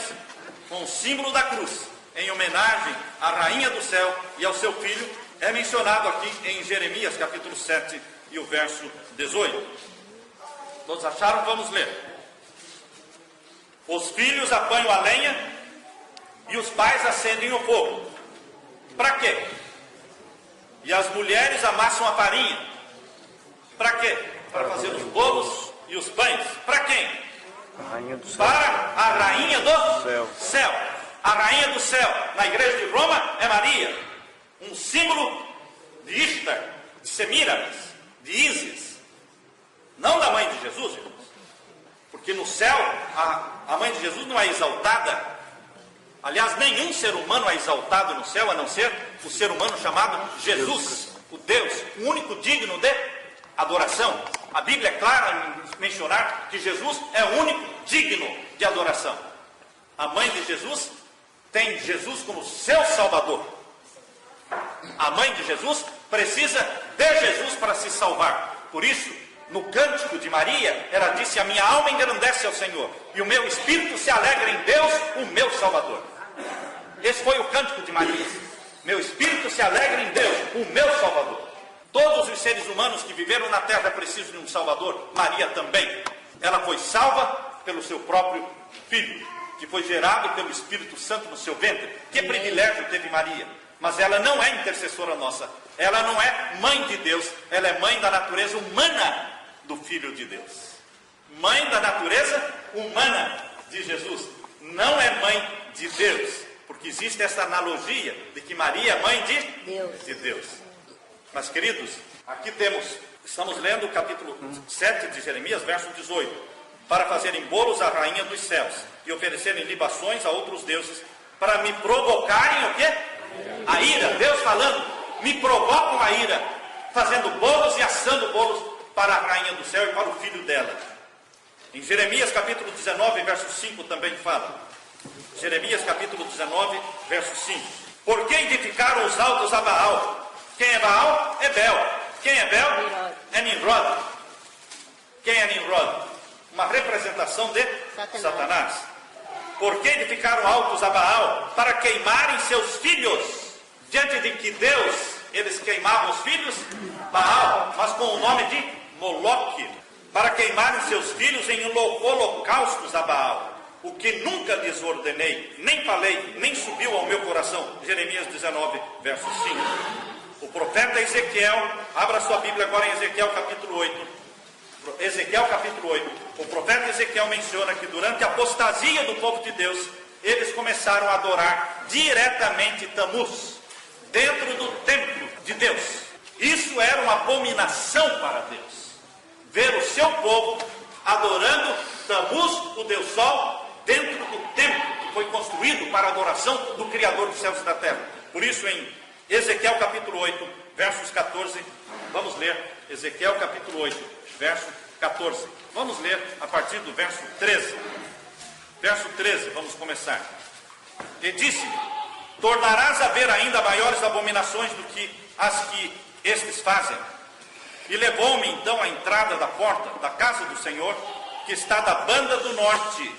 com o símbolo da cruz, em homenagem à rainha do céu e ao seu filho, é mencionado aqui em Jeremias capítulo 7 e o verso 18. Todos acharam? Vamos ler. Os filhos apanham a lenha e os pais acendem o fogo. Para quê? E as mulheres amassam a farinha. Para quê? Para fazer os bolos e os pães. Para quem? Para a rainha do céu. A rainha do céu, na igreja de Roma, é Maria. Um símbolo de Ishtar, de Semíramis, de Ísis. Não da mãe de Jesus, irmãos. Porque no céu, a mãe de Jesus não é exaltada. Aliás, nenhum ser humano é exaltado no céu, a não ser o ser humano chamado Jesus, o Deus, o único digno de adoração. A Bíblia é clara em mencionar que Jesus é o único digno de adoração. A mãe de Jesus tem Jesus como seu Salvador. A mãe de Jesus precisa de Jesus para se salvar. Por isso, no cântico de Maria, ela disse: a minha alma engrandece ao Senhor, e o meu espírito se alegra em Deus, o meu Salvador. Esse foi o cântico de Maria. Meu espírito se alegra em Deus, o meu Salvador. Todos os seres humanos que viveram na terra precisam de um Salvador. Maria também. Ela foi salva pelo seu próprio Filho, que foi gerado pelo Espírito Santo no seu ventre. Que privilégio teve Maria. Mas ela não é intercessora nossa. Ela não é mãe de Deus. Ela é mãe da natureza humana do Filho de Deus. Mãe da natureza humana de Jesus. Não é mãe de Deus. Porque existe essa analogia de que Maria é mãe de Deus. Mas, queridos, aqui estamos lendo o capítulo 7 de Jeremias, verso 18. Para fazerem bolos à rainha dos céus e oferecerem libações a outros deuses, para me provocarem o quê? A ira. Deus falando: me provocam a ira, fazendo bolos e assando bolos para a rainha do céu e para o filho dela. Em Jeremias capítulo 19, verso 5 também fala. Jeremias capítulo 19, verso 5. Por que edificaram os altos a Baal? Quem é Baal? É Bel. Quem é Bel? É Nimrod. Quem é Nimrod? Uma representação de Satanás. Por que edificaram altos a Baal? Para queimarem seus filhos. Diante de que Deus, eles queimavam os filhos? Baal, mas com o nome de Moloque. Para queimarem seus filhos em holocaustos a Baal. O que nunca lhes ordenei, nem falei, nem subiu ao meu coração. Jeremias 19, verso 5. O profeta Ezequiel, abra sua Bíblia agora em Ezequiel capítulo 8. Ezequiel capítulo 8. O profeta Ezequiel menciona que durante a apostasia do povo de Deus, eles começaram a adorar diretamente Tammuz, dentro do templo de Deus. Isso era uma abominação para Deus. Ver o seu povo adorando Tammuz, o Deus Sol, dentro do templo que foi construído para a adoração do Criador dos céus e da terra. Por isso, em Ezequiel capítulo 8, versos 14, vamos ler Ezequiel capítulo 8, verso 14. Vamos ler a partir do verso 13. Verso 13, vamos começar. E disse-me: tornarás a ver ainda maiores abominações do que as que estes fazem. E levou-me então à entrada da porta da casa do Senhor, que está da banda do norte.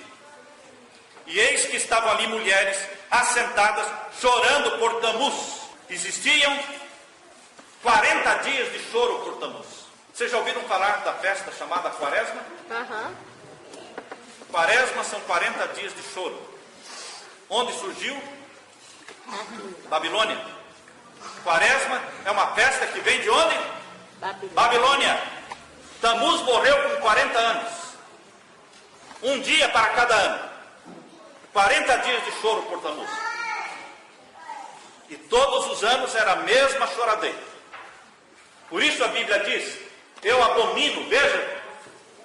E eis que estavam ali mulheres assentadas, chorando por Tammuz. Existiam 40 dias de choro por Tammuz. Vocês já ouviram falar da festa chamada Quaresma? Quaresma são 40 dias de choro. Onde surgiu? Babilônia. Quaresma é uma festa que vem de onde? Babilônia. Tammuz morreu com 40 anos. Um dia para cada ano. 40 dias de choro por Tamuz. E todos os anos era a mesma choradeira. Por isso a Bíblia diz, eu abomino, veja,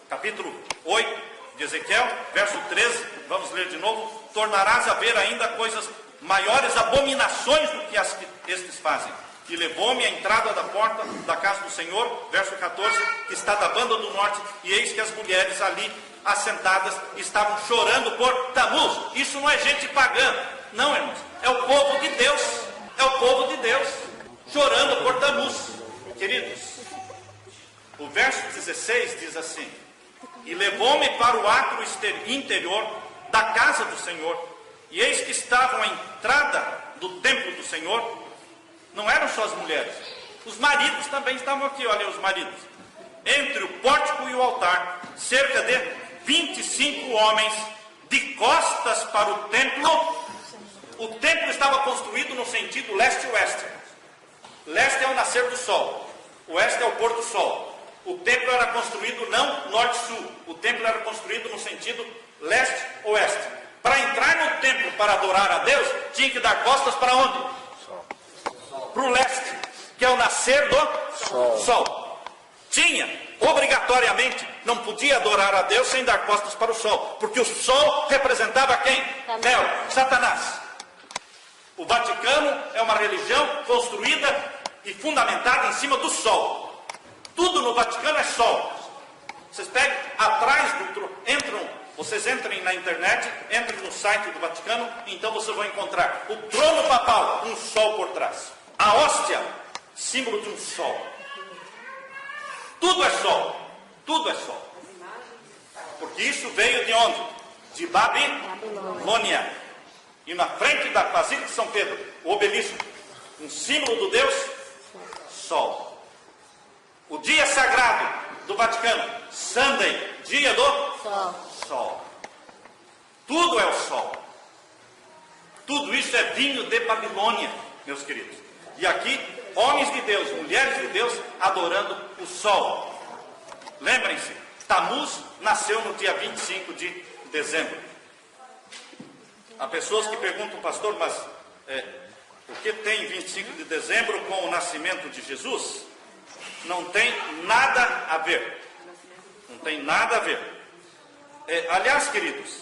capítulo 8 de Ezequiel, verso 13, vamos ler de novo, tornarás a ver ainda coisas maiores, abominações do que as que estes fazem. E levou-me à entrada da porta da casa do Senhor, verso 14, que está da banda do norte, e eis que as mulheres ali assentadas estavam chorando por Tamuz. Isso não é gente pagã, não, irmãos, é o povo de Deus, é o povo de Deus, chorando por Tamuz. Queridos, o verso 16 diz assim, e levou-me para o átrio interior da casa do Senhor, e eis que estavam à entrada do templo do Senhor, não eram só as mulheres, os maridos também estavam aqui, olha os maridos, entre o pórtico e o altar, cerca de 25 homens, de costas para o templo. O templo estava construído no sentido leste-oeste. Leste é o nascer do sol, oeste é o pôr do sol. O templo era construído não norte-sul, o templo era construído no sentido leste-oeste. Para entrar no templo para adorar a Deus, tinha que dar costas para onde? Para o leste, que é o nascer do sol. Tinha, obrigatoriamente, não podia adorar a Deus sem dar costas para o sol, porque o sol representava quem? Satanás. O Vaticano é uma religião construída e fundamentada em cima do sol. Tudo no Vaticano é sol. Vocês pegam atrás vocês entrem na internet, entrem no site do Vaticano, então vocês vão encontrar o trono papal, um sol por trás. A hóstia, símbolo de um sol. Tudo é sol. Tudo é sol. Porque isso veio de onde? De Babilônia. E na frente da Basílica de São Pedro, o obelisco, um símbolo do Deus Sol. O dia sagrado do Vaticano, Sunday, dia do Sol. Tudo é o Sol. Tudo isso é vinho de Babilônia, meus queridos. E aqui, homens de Deus, mulheres de Deus, adorando o Sol. Lembrem-se, Tamuz nasceu no dia 25 de dezembro. Há pessoas que perguntam, pastor, mas o que tem 25 de dezembro com o nascimento de Jesus? Não tem nada a ver. Não tem nada a ver. Aliás, queridos,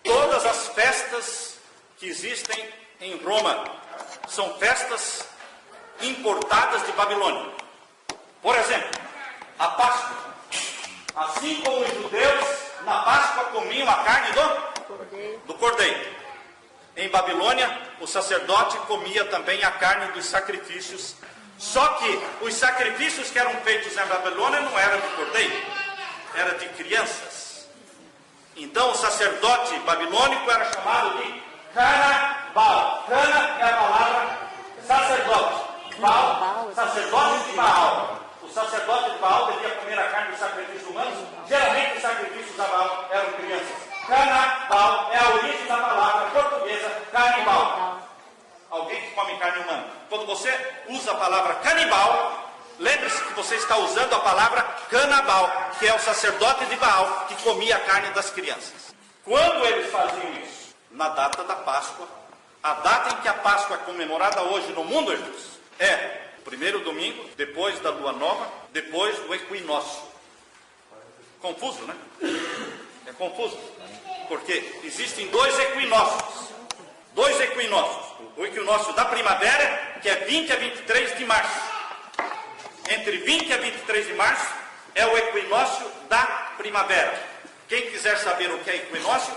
todas as festas que existem em Roma são festas importadas de Babilônia. Por exemplo, a Páscoa. Assim como os judeus na Páscoa comiam a carne do cordeiro. Em Babilônia, o sacerdote comia também a carne dos sacrifícios. Só que os sacrifícios que eram feitos em Babilônia não eram de cordeiro, era de crianças. Então o sacerdote babilônico era chamado de Canabal. Cana é a palavra sacerdote. Baal, sacerdote de Baal. O sacerdote de Baal devia comer a carne dos sacrifícios humanos. Geralmente os sacrifícios a Baal eram crianças. Canabal é a origem da palavra portuguesa canibal. Alguém que come carne humana. Quando você usa a palavra canibal, lembre-se que você está usando a palavra Canabal, que é o sacerdote de Baal que comia a carne das crianças. Quando eles faziam isso? Na data da Páscoa. A data em que a Páscoa é comemorada hoje no mundo, irmãos, é o primeiro domingo, depois da lua nova, depois do equinócio. Confuso, né? É confuso. Porque existem dois equinócios. Dois equinócios. O equinócio da primavera, que é 20 a 23 de março. Entre 20 a 23 de março é o equinócio da primavera. Quem quiser saber o que é equinócio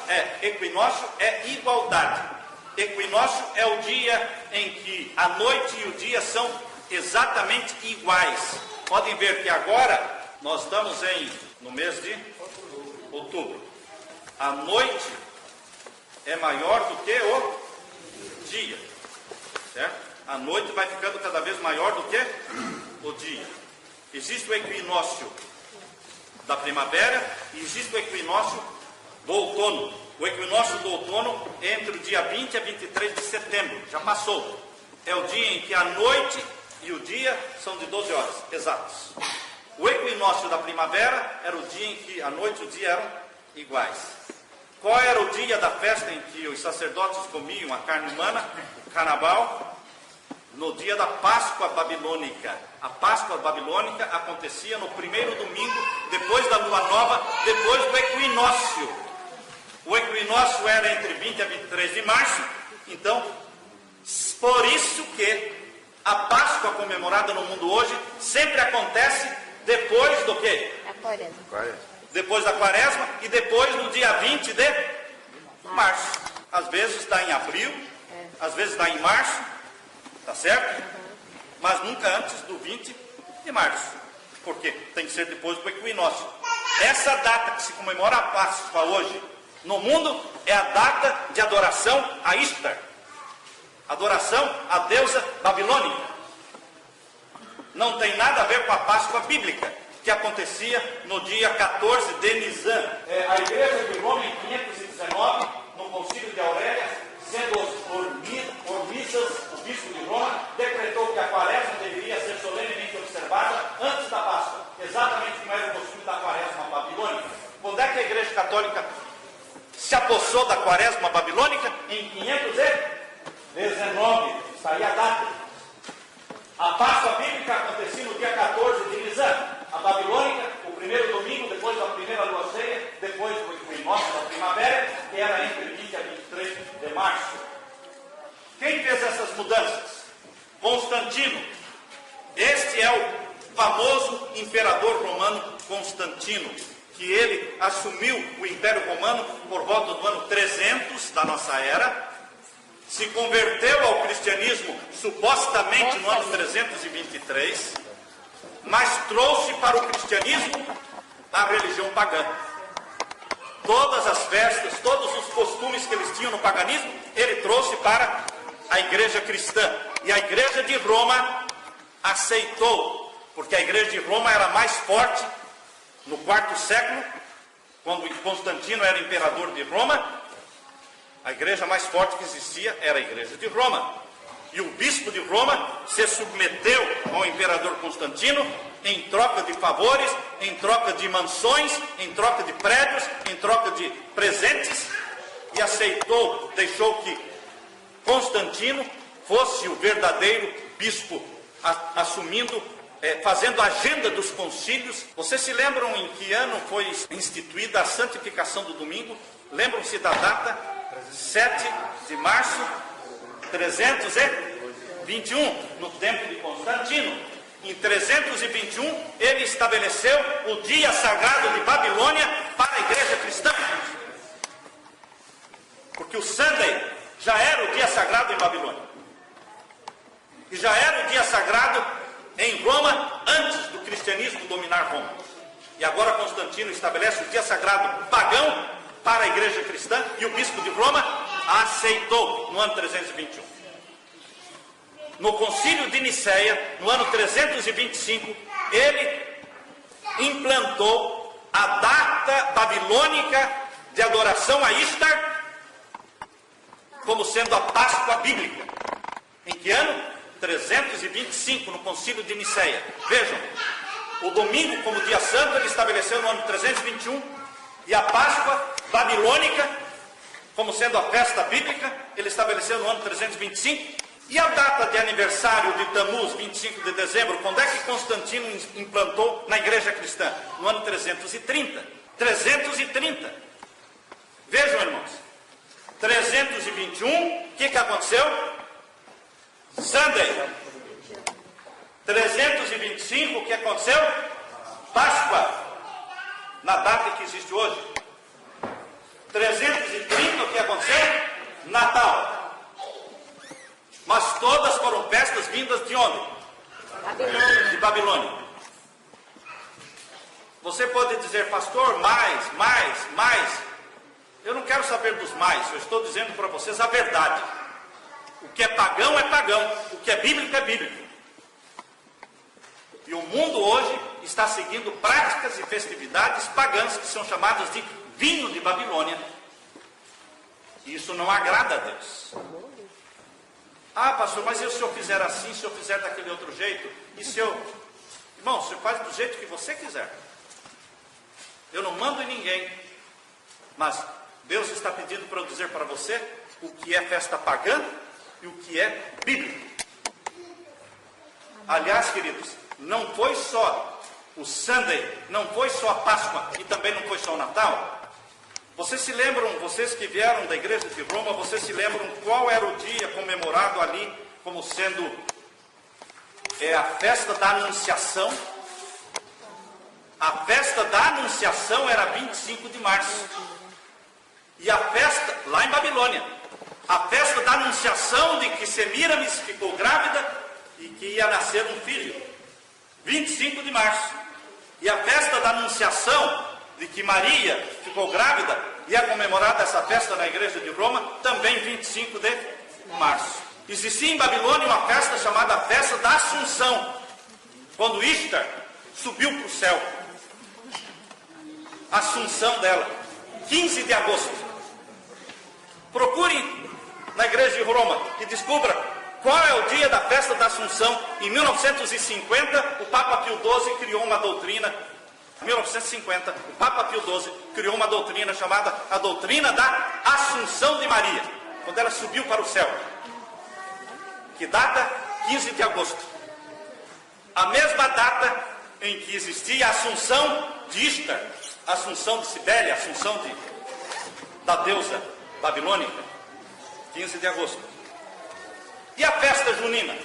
é igualdade. Equinócio é o dia em que a noite e o dia são exatamente iguais. Podem ver que agora nós estamos no mês de outubro. A noite é maior do que o dia, certo? A noite vai ficando cada vez maior do que o dia. Existe o equinócio da primavera e existe o equinócio do outono. O equinócio do outono é entre o dia 20 a 23 de setembro, já passou. É o dia em que a noite e o dia são de 12 horas, exatos. O equinócio da primavera era o dia em que a noite e o dia eram iguais. Qual era o dia da festa em que os sacerdotes comiam a carne humana? O carnaval. No dia da Páscoa Babilônica. A Páscoa Babilônica acontecia no primeiro domingo, depois da lua nova, depois do equinócio. O equinócio era entre 20 a 23 de março. Então, por isso que a Páscoa comemorada no mundo hoje sempre acontece depois do quê? A quaresma. Depois da quaresma e depois no dia 20 de março. Às vezes dá em abril, às vezes dá em março, tá certo? Mas nunca antes do 20 de março. Porque tem que ser depois do equinócio. Essa data que se comemora a Páscoa hoje no mundo é a data de adoração a Ishtar. Adoração à deusa babilônica. Não tem nada a ver com a Páscoa bíblica, que acontecia no dia 14 de Nisan. A igreja de Roma, em 519, no concílio de Aurélia, sendo os hormisas, o bispo de Roma, decretou que a quaresma deveria ser solenemente observada antes da Páscoa, exatamente como era o costume da quaresma babilônica. Quando é que a igreja católica se apossou da quaresma babilônica? Em 519, está aí a data. A Páscoa bíblica acontecia no dia 14 de Nisan. A babilônica, o primeiro domingo, depois da primeira lua cheia, depois do equinócio da primavera, que era entre 20 a 23 de março. Quem fez essas mudanças? Constantino. Este é o famoso imperador romano Constantino, que ele assumiu o Império Romano por volta do ano 300 da nossa era, se converteu ao cristianismo supostamente no ano 323, mas trouxe para o cristianismo a religião pagã. Todas as festas, todos os costumes que eles tinham no paganismo, ele trouxe para a igreja cristã. E a igreja de Roma aceitou, porque a igreja de Roma era mais forte no quarto século, quando Constantino era imperador de Roma. A igreja mais forte que existia era a igreja de Roma. E o bispo de Roma se submeteu ao imperador Constantino em troca de favores, em troca de mansões, em troca de prédios, em troca de presentes, e aceitou, deixou que Constantino fosse o verdadeiro bispo, assumindo, fazendo a agenda dos concílios. Vocês se lembram em que ano foi instituída a santificação do domingo? Lembram-se da data? 7 de março 321, no tempo de Constantino. Em 321, ele estabeleceu o dia sagrado de Babilônia para a igreja cristã. Porque o Sunday já era o dia sagrado em Babilônia. E já era o dia sagrado em Roma antes do cristianismo dominar Roma. E agora Constantino estabelece o dia sagrado pagão para a igreja cristã, e o bispo de Roma aceitou no ano 321. No concílio de Nicéia, no ano 325, ele implantou a data babilônica de adoração a Ishtar como sendo a Páscoa bíblica. Em que ano? 325, no concílio de Nicéia. Vejam, o domingo como dia santo ele estabeleceu no ano 321, e a Páscoa babilônica, como sendo a festa bíblica, ele estabeleceu no ano 325. E a data de aniversário de Tammuz, 25 de dezembro, quando é que Constantino implantou na igreja cristã? No ano 330. 330. Vejam, irmãos. 321, o que aconteceu? Sunday. 325, o que aconteceu? Páscoa. Na data que existe hoje. 330, o que aconteceu? Natal. Mas todas foram festas vindas de onde? Babilônia. De Babilônia. Você pode dizer, pastor, mais. Eu não quero saber dos mais, eu estou dizendo para vocês a verdade. O que é pagão, o que é bíblico, é bíblico. E o mundo hoje está seguindo práticas e festividades pagãs que são chamadas de vinho de Babilônia. E isso não agrada a Deus. Ah, pastor, mas e se eu fizer assim, se eu fizer daquele outro jeito? E se eu... Irmão, você faz do jeito que você quiser. Eu não mando em ninguém. Mas Deus está pedindo para eu dizer para você o que é festa pagã e o que é bíblico. Aliás, queridos, não foi só o Sunday, não foi só a Páscoa e também não foi só o Natal. Vocês se lembram, vocês que vieram da igreja de Roma, vocês se lembram qual era o dia comemorado ali como sendo a festa da Anunciação? A festa da Anunciação era 25 de março. E a festa, lá em Babilônia, a festa da Anunciação de que Semíramis ficou grávida e que ia nascer um filho, 25 de março. E a festa da Anunciação de que Maria ficou grávida e é comemorada essa festa na igreja de Roma, também 25 de março. Existia em Babilônia uma festa chamada Festa da Assunção, quando Ishtar subiu para o céu. A Assunção dela, 15 de agosto. Procurem na igreja de Roma e descubra qual é o dia da festa da Assunção. Em 1950, o Papa Pio XII criou uma doutrina. Em 1950, o Papa Pio XII criou uma doutrina chamada a doutrina da Assunção de Maria, quando ela subiu para o céu. Que data? 15 de agosto. A mesma data em que existia a Assunção de Ishtar, a Assunção de Cibele, a Assunção da deusa babilônica, 15 de agosto. E a festa junina?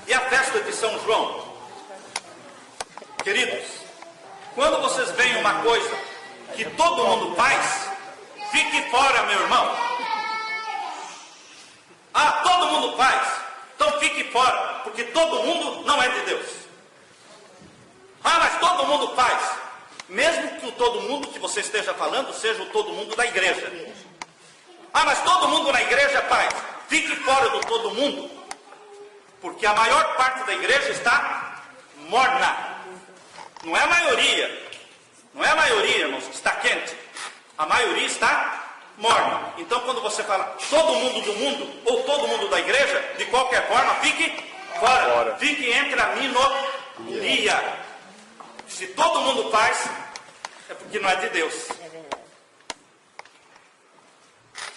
E a festa de São João? Queridos, quando vocês veem uma coisa que todo mundo faz, fique fora, meu irmão. Ah, todo mundo faz. Então fique fora, porque todo mundo não é de Deus. Ah, mas todo mundo faz. Mesmo que o todo mundo que você esteja falando seja o todo mundo da igreja. Ah, mas todo mundo na igreja faz. Fique fora do todo mundo, porque a maior parte da igreja está morna. Não é a maioria. Não é a maioria, irmãos, que está quente. A maioria está morna. Então, quando você fala todo mundo do mundo ou todo mundo da igreja, de qualquer forma, fique fora. Fique entre a minoria. Se todo mundo faz, é porque não é de Deus.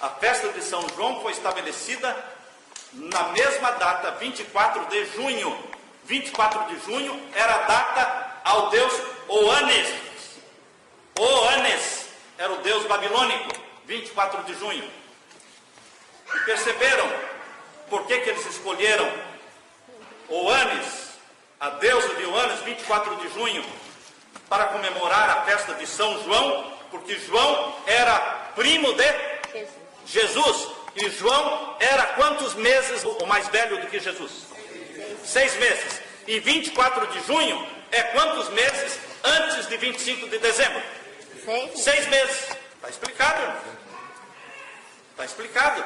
A festa de São João foi estabelecida na mesma data, 24 de junho. 24 de junho era a data ao deus Oanes. Oanes era o deus babilônico, 24 de junho. E perceberam por que eles escolheram Oanes, a deusa de Oanes, 24 de junho, para comemorar a festa de São João? Porque João era primo de Jesus. E João era quantos meses o mais velho do que Jesus? 6 meses. E 24 de junho é quantos meses antes de 25 de dezembro? 6 meses. Está explicado, irmão? Está explicado.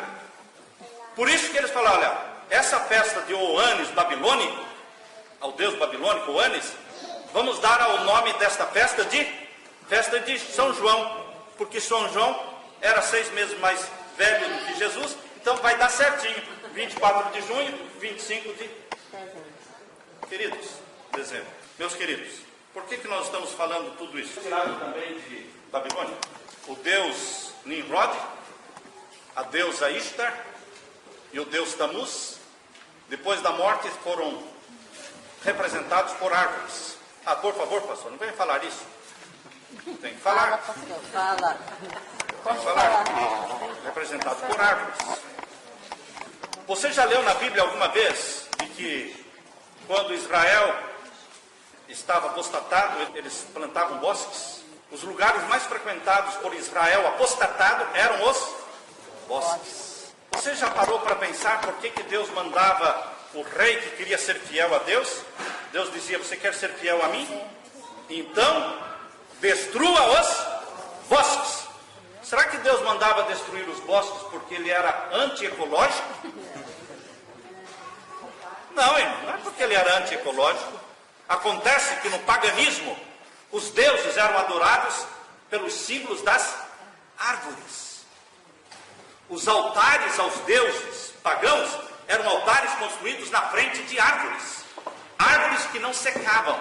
Por isso que eles falaram, olha, essa festa de Oanes babilônico, ao deus babilônico Oanes, vamos dar ao nome desta festa de São João, porque São João era 6 meses mais velho do que Jesus, então vai dar certinho, 24 de junho, 25 de dezembro. Meus queridos, por que nós estamos falando tudo isso? Tirado também de Babilônia, o deus Nimrod, a deusa Ishtar e o deus Tamuz, depois da morte foram representados por árvores. Ah, por favor, pastor, não venha falar isso. Tem que falar. Fala. Pode falar. Representado por árvores. Você já leu na Bíblia alguma vez de que quando Israel estava apostatado, eles plantavam bosques? Os lugares mais frequentados por Israel apostatado eram os bosques. Você já parou para pensar por que Deus mandava o rei que queria ser fiel a Deus? Deus dizia, você quer ser fiel a mim? Então, destrua os bosques. Será que Deus mandava destruir os bosques porque ele era antiecológico? Não, irmão, não é porque ele era antiecológico. Acontece que no paganismo, os deuses eram adorados pelos símbolos das árvores. Os altares aos deuses pagãos eram altares construídos na frente de árvores. Árvores que não secavam.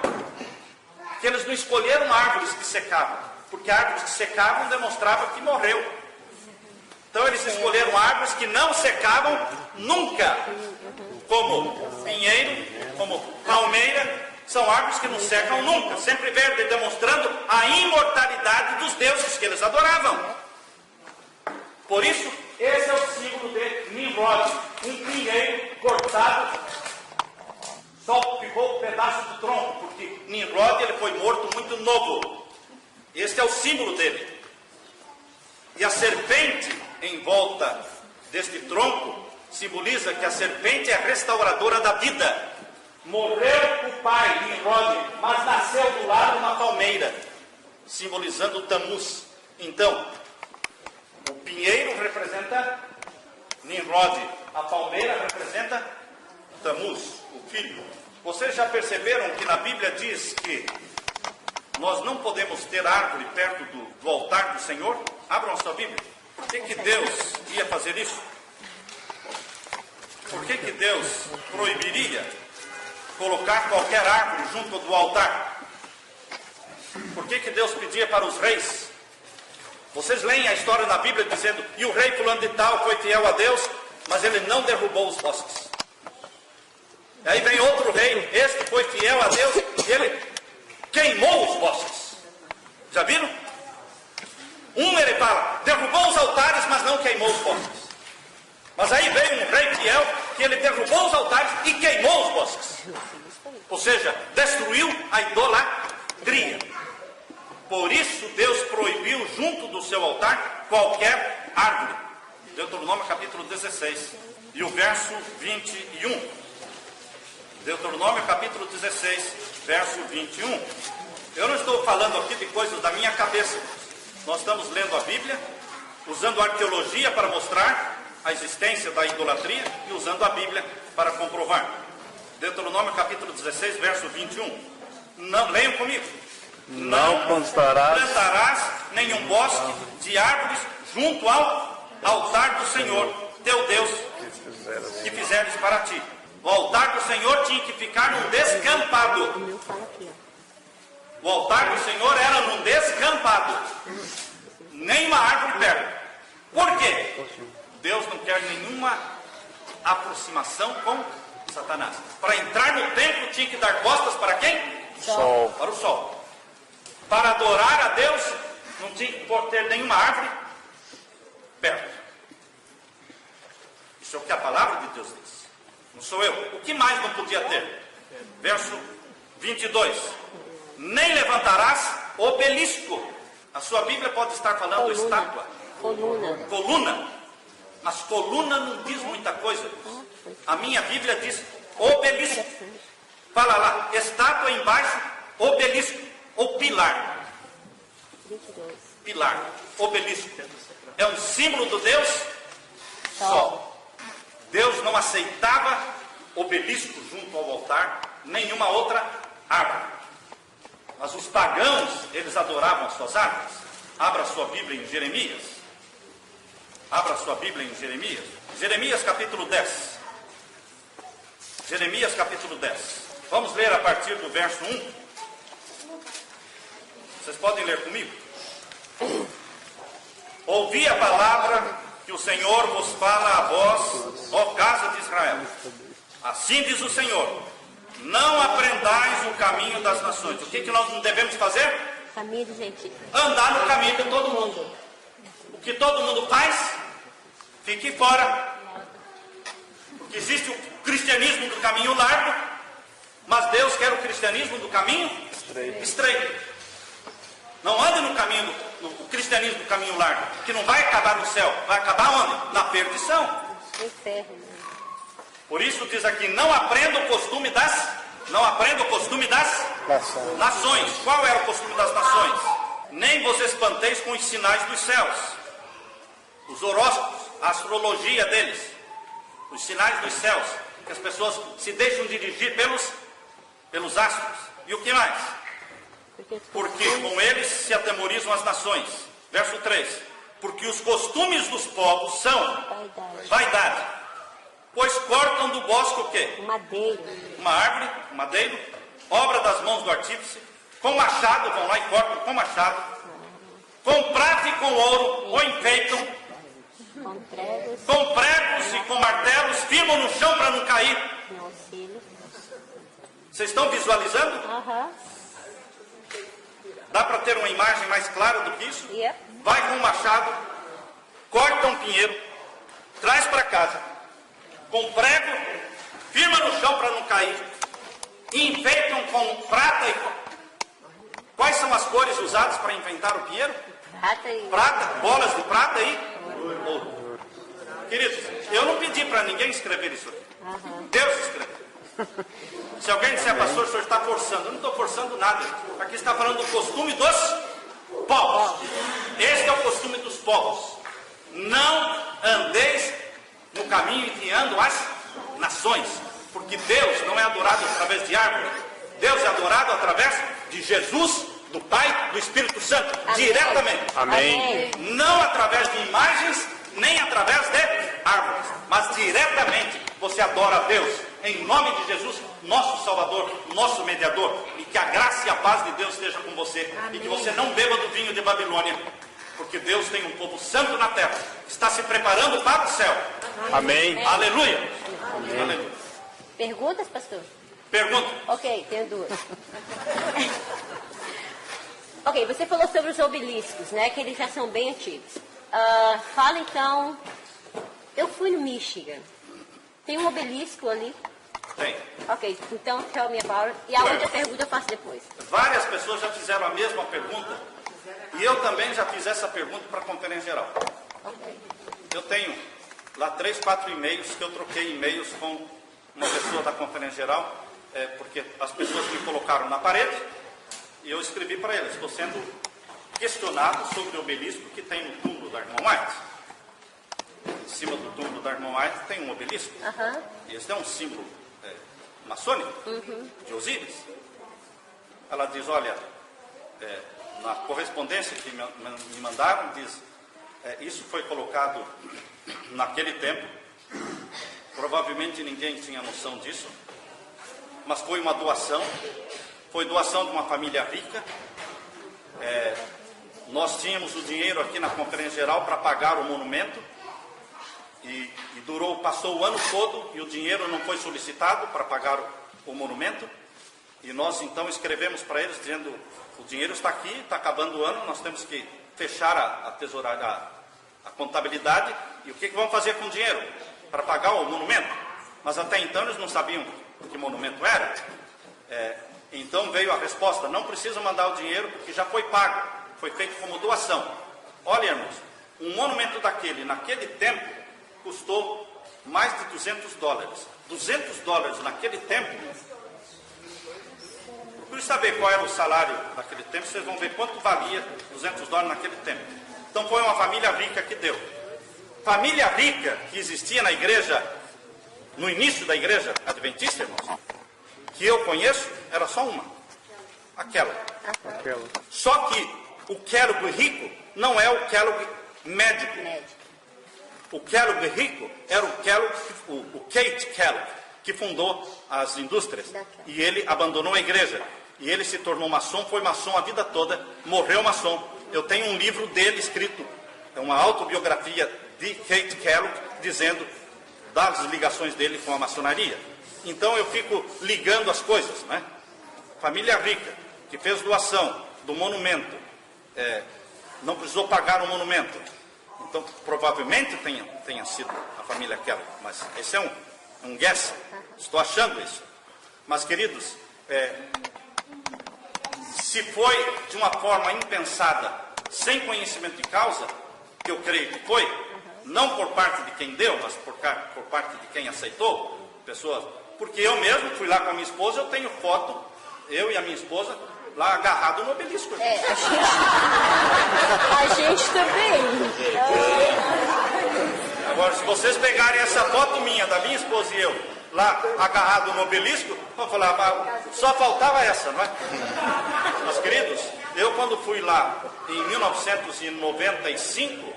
Que eles não escolheram árvores que secavam, porque árvores que secavam demonstravam que morreu. Então eles escolheram árvores que não secavam nunca, como pinheiro, como palmeira. São árvores que não secam nunca, sempre verde, demonstrando a imortalidade dos deuses que eles adoravam. Por isso, esse é o símbolo de Nimrod, um pinheiro cortado, só ficou um pedaço do tronco, porque Nimrod ele foi morto muito novo. Este é o símbolo dele. E a serpente em volta deste tronco simboliza que a serpente é a restauradora da vida. Morreu o pai, Nimrod, mas nasceu do lado uma palmeira, simbolizando o Tamuz. Então, o pinheiro representa Nimrod, a palmeira representa Tamuz, o filho. Vocês já perceberam que na Bíblia diz que nós não podemos ter árvore perto do altar do Senhor? Abram a sua Bíblia. Por que Deus ia fazer isso? Por que Deus proibiria colocar qualquer árvore junto do altar? Por que Deus pedia para os reis? Vocês leem a história na Bíblia dizendo, e o rei fulano de tal foi fiel a Deus, mas ele não derrubou os bosques. E aí vem outro rei, este foi fiel a Deus, e ele queimou os bosques. Já viram? Ele fala, derrubou os altares, mas não queimou os bosques. Mas aí veio um rei fiel, que ele derrubou os altares e queimou os bosques. Ou seja, destruiu a idolatria. Por isso Deus proibiu junto do seu altar qualquer árvore. Deuteronômio capítulo 16 e o verso 21. Deuteronômio capítulo 16, verso 21. Eu não estou falando aqui de coisas da minha cabeça. Nós estamos lendo a Bíblia, usando a arqueologia para mostrar a existência da idolatria e usando a Bíblia para comprovar. Deuteronômio capítulo 16, verso 21. Não, leiam comigo. Não plantarás nenhum bosque de árvores junto ao altar do Senhor, teu Deus, que fizeres para ti. O altar do Senhor tinha que ficar num descampado. O altar do Senhor era num descampado. Nenhuma árvore perto. Por quê? Deus não quer nenhuma aproximação com Satanás. Para entrar no templo tinha que dar costas para quem? Sol. Para o sol. Para adorar a Deus não tinha que ter nenhuma árvore perto. Isso é o que a palavra de Deus diz. Não sou eu. O que mais não podia ter? Verso 22. Nem levantarás obelisco. A sua Bíblia pode estar falando estátua. Coluna. Mas coluna não diz muita coisa. A minha Bíblia diz obelisco. Fala lá, estátua embaixo, obelisco. Ou pilar. Pilar, obelisco. É um símbolo do Deus Sol. Deus não aceitava obelisco junto ao altar, nenhuma outra árvore. Mas os pagãos, eles adoravam as suas árvores. Abra a sua Bíblia em Jeremias. Abra a sua Bíblia em Jeremias. Jeremias capítulo 10. Jeremias capítulo 10. Vamos ler a partir do verso 1. Vocês podem ler comigo? Ouvi a palavra que o Senhor vos fala a vós, ó casa de Israel. Assim diz o Senhor: não aprendais o caminho das nações. O que nós não devemos fazer? Caminho do gentil. Andar no caminho de todo mundo. O que todo mundo faz, fique fora. Porque existe o cristianismo do caminho largo, mas Deus quer o cristianismo do caminho estreito. Não ande no caminho, no cristianismo do caminho largo, que não vai acabar no céu, vai acabar onde? Na perdição. Por isso diz aqui, não aprenda o costume das nações. Qual era o costume das nações? Nem vos espanteis com os sinais dos céus, os horóscopos, a astrologia deles, os sinais dos céus, que as pessoas se deixam dirigir pelos astros. E o que mais? Porque com eles se atemorizam as nações. Verso 3. Porque os costumes dos povos são vaidade. Pois cortam do bosque o quê? Uma árvore, um madeiro, obra das mãos do artífice. Com machado, vão lá e cortam com machado. Com prata e com ouro, o enfeitam. Com pregos e com martelos, firmam no chão para não cair. Vocês estão visualizando? Dá para ter uma imagem mais clara do que isso? Vai com um machado, corta um pinheiro, traz para casa, com prego, firma no chão para não cair, e enfeitam com prata e... Quais são as cores usadas para enfeitar o pinheiro? Prata, bolas de prata e ouro. Queridos, eu não pedi para ninguém escrever isso aqui. Deus escreveu. Se alguém disser, pastor, o senhor está forçando. Eu não estou forçando nada. Aqui está falando do costume dos povos. Este é o costume dos povos. Não andeis no caminho em que andam as nações. Porque Deus não é adorado através de árvore. Deus é adorado através de Jesus, do Pai, do Espírito Santo. Amém. Diretamente. Amém. Não através de imagens, nem através de árvores. Mas diretamente você adora a Deus. Em nome de Jesus, nosso Salvador, nosso mediador. E que a graça e a paz de Deus esteja com você. Amém. E que você não beba do vinho de Babilônia. Porque Deus tem um povo santo na terra. Está se preparando para o céu. Amém. Aleluia. Amém. Aleluia. Perguntas, pastor? Pergunta. Ok, tenho duas. Ok, você falou sobre os obeliscos, né? Que eles já são bem antigos. Fala então... Eu fui no Michigan. Tem um obelisco ali? Tem. Ok, então tell me about it. E a outra pergunta eu faço depois. Várias pessoas já fizeram a mesma pergunta. E eu também já fiz essa pergunta para a conferência geral. Ok. Eu tenho lá 3, 4 e-mails que eu troquei e-mails com uma pessoa da conferência geral, porque as pessoas me colocaram na parede e eu escrevi para eles. Estou sendo questionado sobre o obelisco que tem no túmulo da irmã White. Em cima do túmulo da irmã White tem um obelisco. E esse é um símbolo maçônico de Osíris. Ela diz, olha, na correspondência que me mandaram, diz, isso foi colocado naquele tempo. Provavelmente ninguém tinha noção disso, mas foi uma doação. Foi doação de uma família rica. Nós tínhamos o dinheiro aqui na conferência geral para pagar o monumento. E passou o ano todo e o dinheiro não foi solicitado para pagar o monumento. E nós então escrevemos para eles dizendo, o dinheiro está aqui, está acabando o ano, nós temos que fechar a tesouraria, a contabilidade, e o que vamos fazer com o dinheiro? Para pagar o monumento. Mas até então eles não sabiam que monumento era. Então veio a resposta, não precisa mandar o dinheiro porque já foi pago, foi feito como doação. Olha, irmãos, um monumento daquele, naquele tempo, custou mais de $200. $200 naquele tempo. Procure saber qual era o salário naquele tempo, vocês vão ver quanto valia $200 naquele tempo. Então foi uma família rica que deu. Família rica que existia na igreja, no início da igreja adventista, irmãos, que eu conheço, era só uma. Aquela. Só que o Kellogg rico não é o Kellogg médico. O Kellogg rico era o Kate Kellogg, que fundou as indústrias. E ele abandonou a igreja. E ele se tornou maçom, foi maçom a vida toda, morreu maçom. Eu tenho um livro dele escrito, é uma autobiografia de Kate Kellogg, dizendo das ligações dele com a maçonaria. Então eu fico ligando as coisas, né? Família rica, que fez doação do monumento, não precisou pagar o monumento. Então provavelmente tenha sido a família Kellogg, mas esse é um guess, estou achando isso. Mas queridos, se foi de uma forma impensada, sem conhecimento de causa, que eu creio que foi, não por parte de quem deu, mas por parte de quem aceitou, pessoas, porque eu mesmo fui lá com a minha esposa, eu tenho foto, eu e a minha esposa, lá agarrado no obelisco. A gente também. Agora, se vocês pegarem essa foto minha, da minha esposa e eu, lá agarrado no obelisco, vão falar, só faltava essa, não é? Mas queridos, eu quando fui lá em 1995,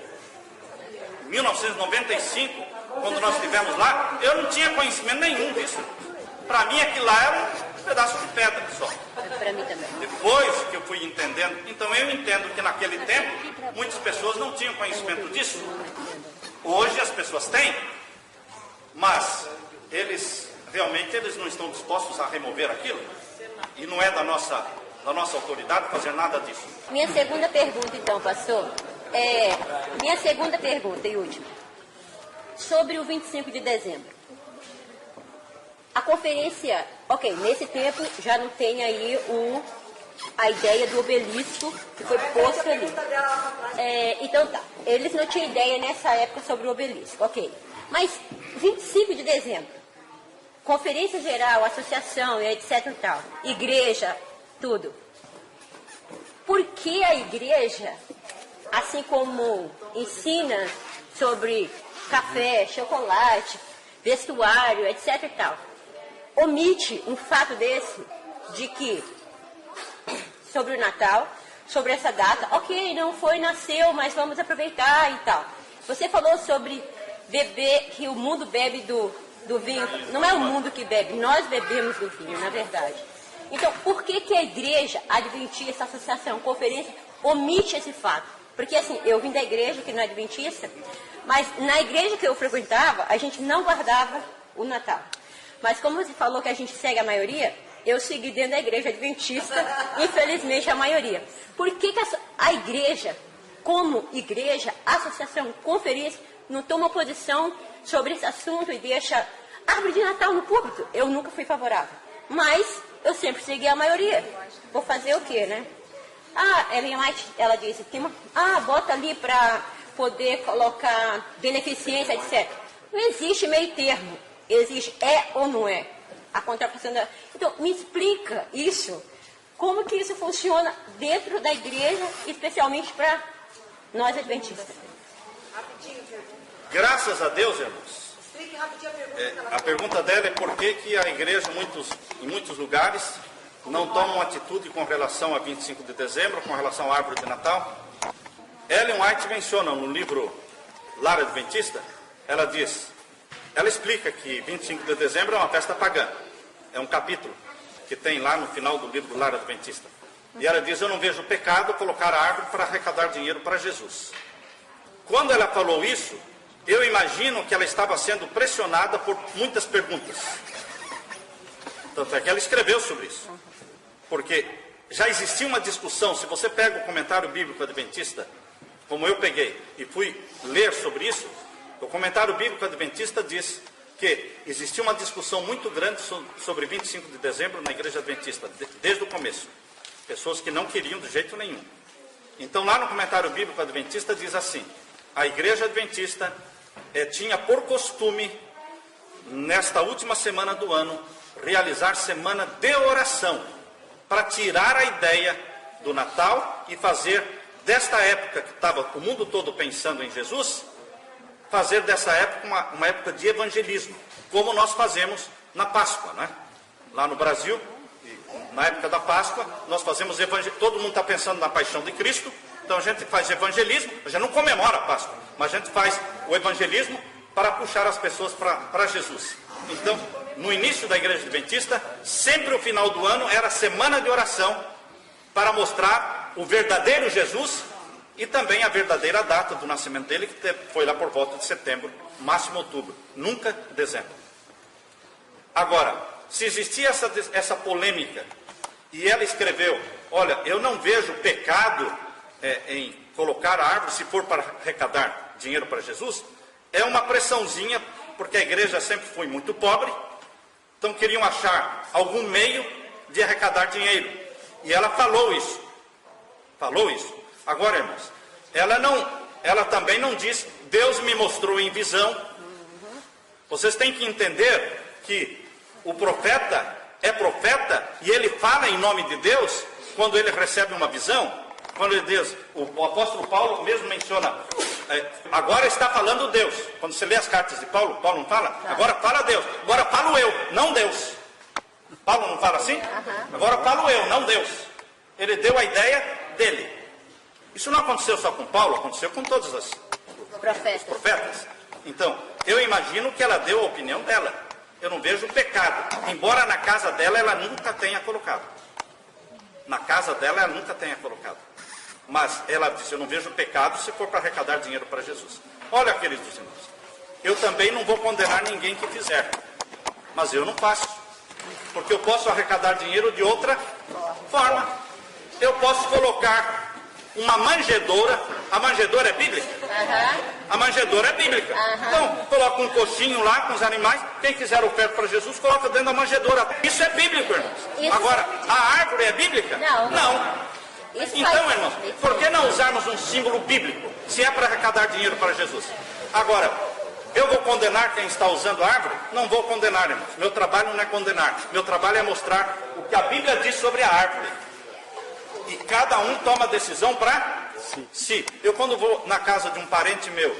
quando nós estivemos lá, eu não tinha conhecimento nenhum disso. Para mim aquilo lá era um pedaço de pedra só. Para mim também. Depois que eu fui entendendo, então eu entendo que naquele tempo muitas pessoas não tinham conhecimento disso. Hoje as pessoas têm, mas realmente eles não estão dispostos a remover aquilo. E não é da nossa autoridade fazer nada disso. Minha segunda pergunta, então, pastor, minha segunda pergunta e última, sobre o 25 de dezembro. A conferência, ok, nesse tempo já não tem aí a ideia do obelisco que foi posto ali. Então tá, eles não tinham ideia nessa época sobre o obelisco, ok. Mas 25 de dezembro, conferência geral, associação, etc e tal, igreja, tudo. Por que a igreja, assim como ensina sobre café, chocolate, vestuário, etc e tal, omite um fato desse, de que, sobre o Natal, sobre essa data, ok, nasceu, mas vamos aproveitar e tal. Você falou sobre beber, que o mundo bebe do vinho. Não é o mundo que bebe, nós bebemos do vinho, na verdade. Então, por que a igreja adventista, associação, conferência, omite esse fato? Porque assim, eu vim da igreja que não é adventista, mas na igreja que eu frequentava, a gente não guardava o Natal. Mas como você falou que a gente segue a maioria, eu segui dentro da igreja adventista, infelizmente a maioria. Por que a igreja, como igreja, associação, conferência, não toma posição sobre esse assunto e deixa árvore de Natal no púlpito? Eu nunca fui favorável. Mas eu sempre segui a maioria. Vou fazer o quê, né? Ellen White, ela disse, bota ali para poder colocar beneficência, etc. Não existe meio termo. Existe ou não é a contrafação da... Então, me explica isso. Como que isso funciona dentro da igreja, especialmente para nós adventistas? Graças a Deus, irmãos. Explique rapidinho a pergunta. A pergunta dela é por que a igreja, em muitos lugares, não toma uma atitude com relação a 25 de dezembro, com relação à árvore de Natal. Ellen White menciona no livro Lar Adventista, ela explica que 25 de dezembro é uma festa pagã. É um capítulo que tem lá no final do livro Lar Adventista. E ela diz, eu não vejo pecado colocar a árvore para arrecadar dinheiro para Jesus. Quando ela falou isso, eu imagino que ela estava sendo pressionada por muitas perguntas. Tanto é que ela escreveu sobre isso. Porque já existia uma discussão, se você pega o comentário bíblico adventista, como eu peguei e fui ler sobre isso, o comentário bíblico adventista diz que existia uma discussão muito grande sobre 25 de dezembro na igreja adventista, desde o começo. Pessoas que não queriam de jeito nenhum. Então lá no comentário bíblico adventista diz assim, a igreja adventista tinha por costume, nesta última semana do ano, realizar semana de oração, para tirar a ideia do Natal e fazer desta época que estava o mundo todo pensando em Jesus, fazer dessa época uma época de evangelismo, como nós fazemos na Páscoa, né? Lá no Brasil, na época da Páscoa, nós fazemos evangelismo, todo mundo está pensando na paixão de Cristo, então a gente faz evangelismo, a gente não comemora a Páscoa, mas a gente faz o evangelismo para puxar as pessoas para Jesus. Então, no início da igreja adventista, sempre o final do ano era semana de oração, para mostrar o verdadeiro Jesus, e também a verdadeira data do nascimento dele, que foi lá por volta de setembro, máximo outubro, nunca dezembro. Agora, se existia essa polêmica, e ela escreveu, olha, eu não vejo pecado em colocar a árvore se for para arrecadar dinheiro para Jesus, é uma pressãozinha, porque a igreja sempre foi muito pobre, então queriam achar algum meio de arrecadar dinheiro. E ela falou isso. Agora, irmãos, ela também não diz, Deus me mostrou em visão. Vocês têm que entender que o profeta é profeta e ele fala em nome de Deus quando ele recebe uma visão. Quando ele diz, o apóstolo Paulo mesmo menciona, agora está falando Deus. Quando você lê as cartas de Paulo, Paulo não fala? Agora fala Deus. Agora falo eu, não Deus. Paulo não fala assim? Agora falo eu, não Deus. Ele deu a ideia dele. Isso não aconteceu só com Paulo, aconteceu com todos os profetas. Então, eu imagino que ela deu a opinião dela. Eu não vejo pecado. Embora na casa dela ela nunca tenha colocado. Mas ela disse, eu não vejo pecado se for para arrecadar dinheiro para Jesus. Olha, queridos irmãos, eu também não vou condenar ninguém que fizer, mas eu não faço, porque eu posso arrecadar dinheiro de outra forma. Eu posso colocar uma manjedoura. A manjedoura é bíblica? A manjedoura é bíblica. Então, coloca um coxinho lá com os animais. Quem quiser oferta para Jesus, coloca dentro da manjedoura. Isso é bíblico, irmãos. Agora, a árvore é bíblica? Não. Então, irmãos, por que não usarmos um símbolo bíblico, se é para arrecadar dinheiro para Jesus? Agora, eu vou condenar quem está usando a árvore? Não vou condenar, irmãos. Meu trabalho não é condenar. Meu trabalho é mostrar o que a Bíblia diz sobre a árvore. E cada um toma a decisão para si. Eu quando vou na casa de um parente meu,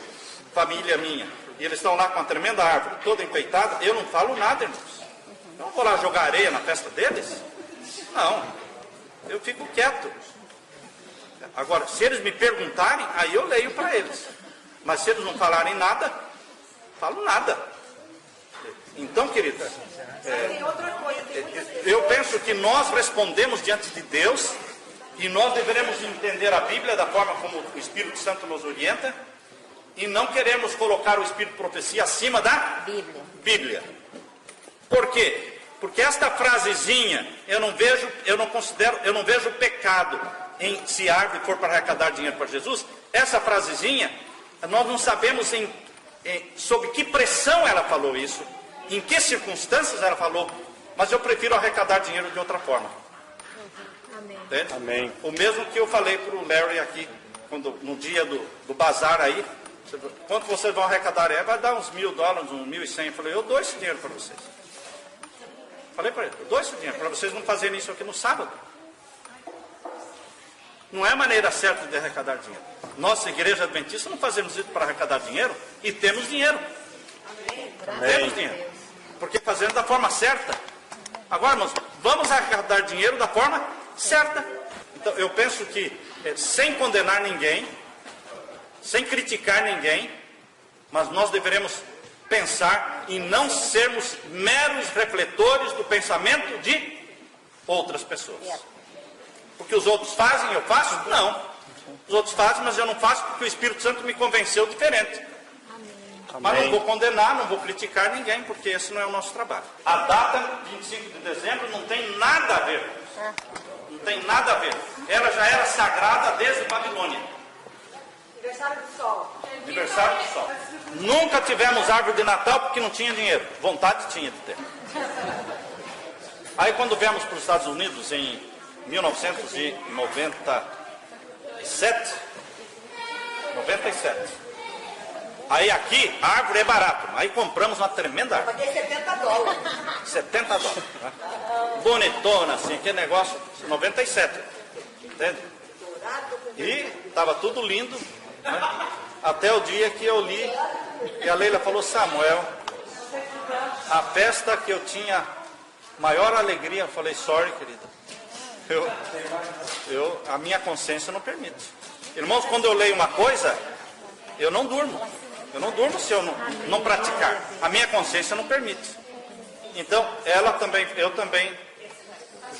família minha, e eles estão lá com uma tremenda árvore, toda enfeitada, eu não falo nada, irmãos. Eu não vou lá jogar areia na festa deles? Não. Eu fico quieto. Agora, se eles me perguntarem, aí eu leio para eles. Mas se eles não falarem nada, falo nada. Então, queridos, eu penso que nós respondemos diante de Deus e nós deveremos entender a Bíblia da forma como o Espírito Santo nos orienta e não queremos colocar o Espírito de profecia acima da Bíblia. Por quê? Porque esta frasezinha, eu não vejo pecado em se a árvore for para arrecadar dinheiro para Jesus. Essa frasezinha, nós não sabemos sob que pressão ela falou isso, em que circunstâncias ela falou, mas eu prefiro arrecadar dinheiro de outra forma. Amém. Amém. O mesmo que eu falei para o Larry aqui, no dia do bazar aí, quanto vocês vão arrecadar? Vai dar uns $1.000, uns 1.100. Eu falei, eu dou esse dinheiro para vocês. Falei para ele, eu dou esse dinheiro para vocês não fazerem isso aqui no sábado. Não é a maneira certa de arrecadar dinheiro. Nossa igreja adventista não fazemos isso para arrecadar dinheiro e temos dinheiro. Amém. Temos dinheiro. Porque fazemos da forma certa. Agora, irmãos, vamos arrecadar dinheiro da forma certa. Então, eu penso que, sem condenar ninguém, sem criticar ninguém, mas nós deveremos pensar em não sermos meros refletores do pensamento de outras pessoas. Porque os outros fazem, eu faço? Não. Os outros fazem, mas eu não faço porque o Espírito Santo me convenceu diferente. Amém. Mas não vou condenar, não vou criticar ninguém, porque esse não é o nosso trabalho. A data, 25 de dezembro, não tem nada a ver. Não tem nada a ver. Ela já era sagrada desde Babilônia. Aniversário do Sol. Aniversário do Sol. Nunca tivemos árvore de Natal porque não tinha dinheiro. Vontade tinha de ter. Aí quando viemos para os Estados Unidos em 1997, aí aqui a árvore é barata. Aí compramos uma tremenda árvore. Paguei $70. $70. Né? Bonitona, assim, aquele negócio, 97. Entende? E estava tudo lindo, né? Até o dia que eu li, e a Leila falou, Samuel, a festa que eu tinha maior alegria, eu falei, sorry, querida. A minha consciência não permite. Irmãos, quando eu leio uma coisa, eu não durmo. Eu não durmo se eu não praticar. A minha consciência não permite. Então, eu também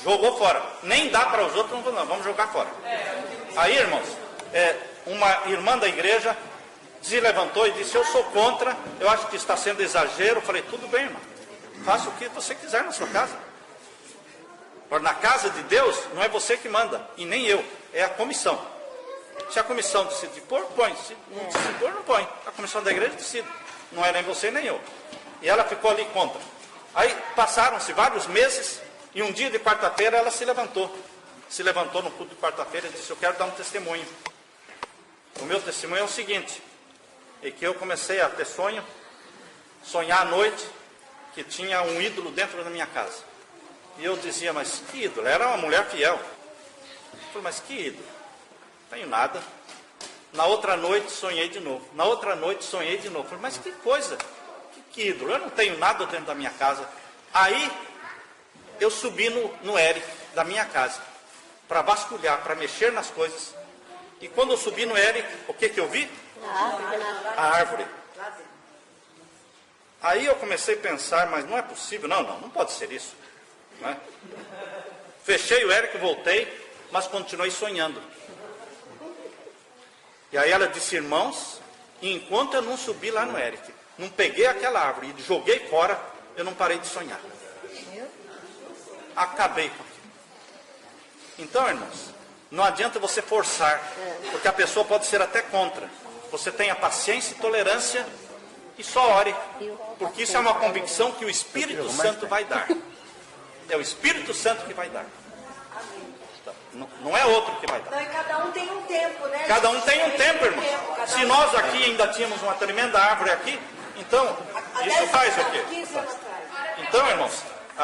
jogou fora. Nem dá para os outros, não, vamos jogar fora. Aí, irmãos, uma irmã da igreja se levantou e disse, eu sou contra, eu acho que está sendo exagero. Eu falei, tudo bem, irmão. Faça o que você quiser na sua casa. Agora, na casa de Deus, não é você que manda, e nem eu, é a comissão. Se a comissão decide pôr, põe. Se não decide pôr, não põe. A comissão da igreja decide. Não é nem você nem eu. E ela ficou ali contra. Aí passaram-se vários meses, e um dia de quarta-feira ela se levantou. Se levantou no culto de quarta-feira e disse, eu quero dar um testemunho. O meu testemunho é o seguinte, é que eu comecei a ter sonhar à noite, que tinha um ídolo dentro da minha casa. E eu dizia, mas que ídolo? Era uma mulher fiel. Eu falei, mas que ídolo? Não tenho nada. Na outra noite sonhei de novo. Na outra noite sonhei de novo. Eu falei, mas que coisa? Que ídolo? Eu não tenho nada dentro da minha casa. Aí eu subi no Eric da minha casa para vasculhar, para mexer nas coisas. E quando eu subi no Eric, o que eu vi? A árvore. Aí eu comecei a pensar, mas não é possível. Não pode ser isso. Não é? Fechei o Eric, voltei, mas continuei sonhando. E aí ela disse, irmãos, E enquanto eu não subi lá no Eric, não peguei aquela árvore e joguei fora, eu não parei de sonhar. Acabei com aquilo. Então, irmãos, não adianta você forçar, porque a pessoa pode ser até contra. Você tenha paciência e tolerância e só ore, porque isso é uma convicção que o Espírito Santo vai dar. É o Espírito Santo que vai dar. Não é outro que vai dar. Não, e cada um tem um tempo, né? Cada um tem um tempo, irmão. Se nós aqui ainda tínhamos uma tremenda árvore aqui, então, isso faz o quê? 15 anos atrás. Então, irmãos,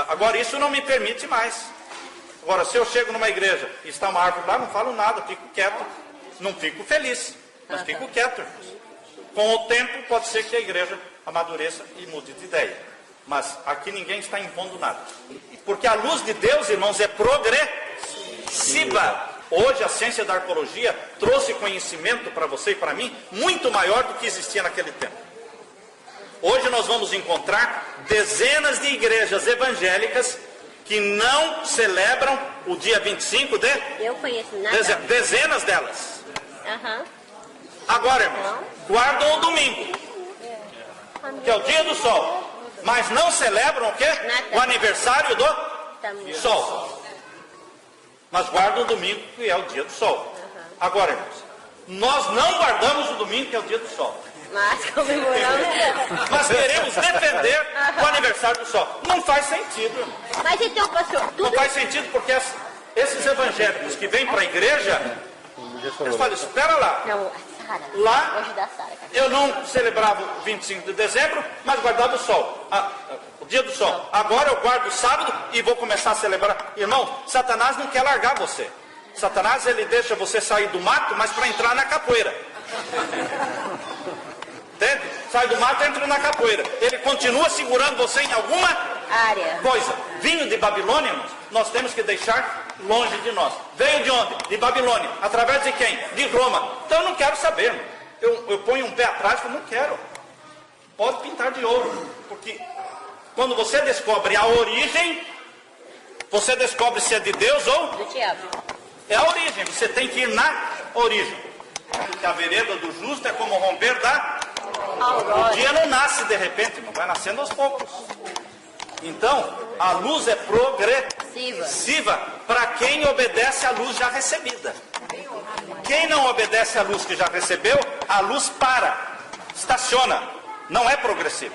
agora isso não me permite mais. Agora, se eu chego numa igreja e está uma árvore lá, não falo nada, fico quieto. Não fico feliz, mas fico quieto, irmãos. Com o tempo, pode ser que a igreja amadureça e mude de ideia. Mas aqui ninguém está impondo nada. Porque a luz de Deus, irmãos, é progressiva. Hoje a ciência da arqueologia trouxe conhecimento para você e para mim muito maior do que existia naquele tempo. Hoje nós vamos encontrar dezenas de igrejas evangélicas que não celebram o dia 25 de Eu conheço nada. dezembro. Dezenas delas. Aham. Agora, irmãos, guardam o domingo, que é o dia do sol. Mas não celebram o quê? O aniversário do Também. sol. Mas guardam o domingo, que é o dia do sol. Agora, irmãos, nós não guardamos o domingo, que é o dia do sol. Mas comemoramos. Mas queremos defender o aniversário do sol. Não faz sentido, irmão. Mas então, pastor, Não tudo faz sentido porque esses evangélicos que vêm para a igreja, eles falam, espera lá. Não, a Sara. Lá, Vou ajudar a Sara. eu não celebrava o 25 de dezembro, mas guardava o sol. O dia do sol. Agora eu guardo o sábado e vou começar a celebrar. Irmão, Satanás não quer largar você. Satanás, ele deixa você sair do mato, mas para entrar na capoeira. Entende? Sai do mato e entra na capoeira. Ele continua segurando você em alguma Área. coisa. Vinho de Babilônia, irmãos, nós temos que deixar longe de nós. Veio de onde? De Babilônia. Através de quem? De Roma. Então eu não quero saber, irmão. Eu ponho um pé atrás e falo, não quero. Pode pintar de ouro. Porque quando você descobre a origem, você descobre se é de Deus ou Do diabo. é a origem. Você tem que ir na origem. Porque a vereda do justo é como romper da... O Aurora. dia não nasce de repente, irmão. Vai nascendo aos poucos. Então, a luz é progressiva para quem obedece à luz já recebida. Quem não obedece à luz que já recebeu, a luz para, estaciona, não é progressiva.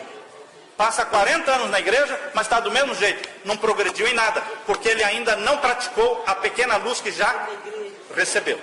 Passa 40 anos na igreja, mas está do mesmo jeito, não progrediu em nada, porque ele ainda não praticou a pequena luz que já recebeu.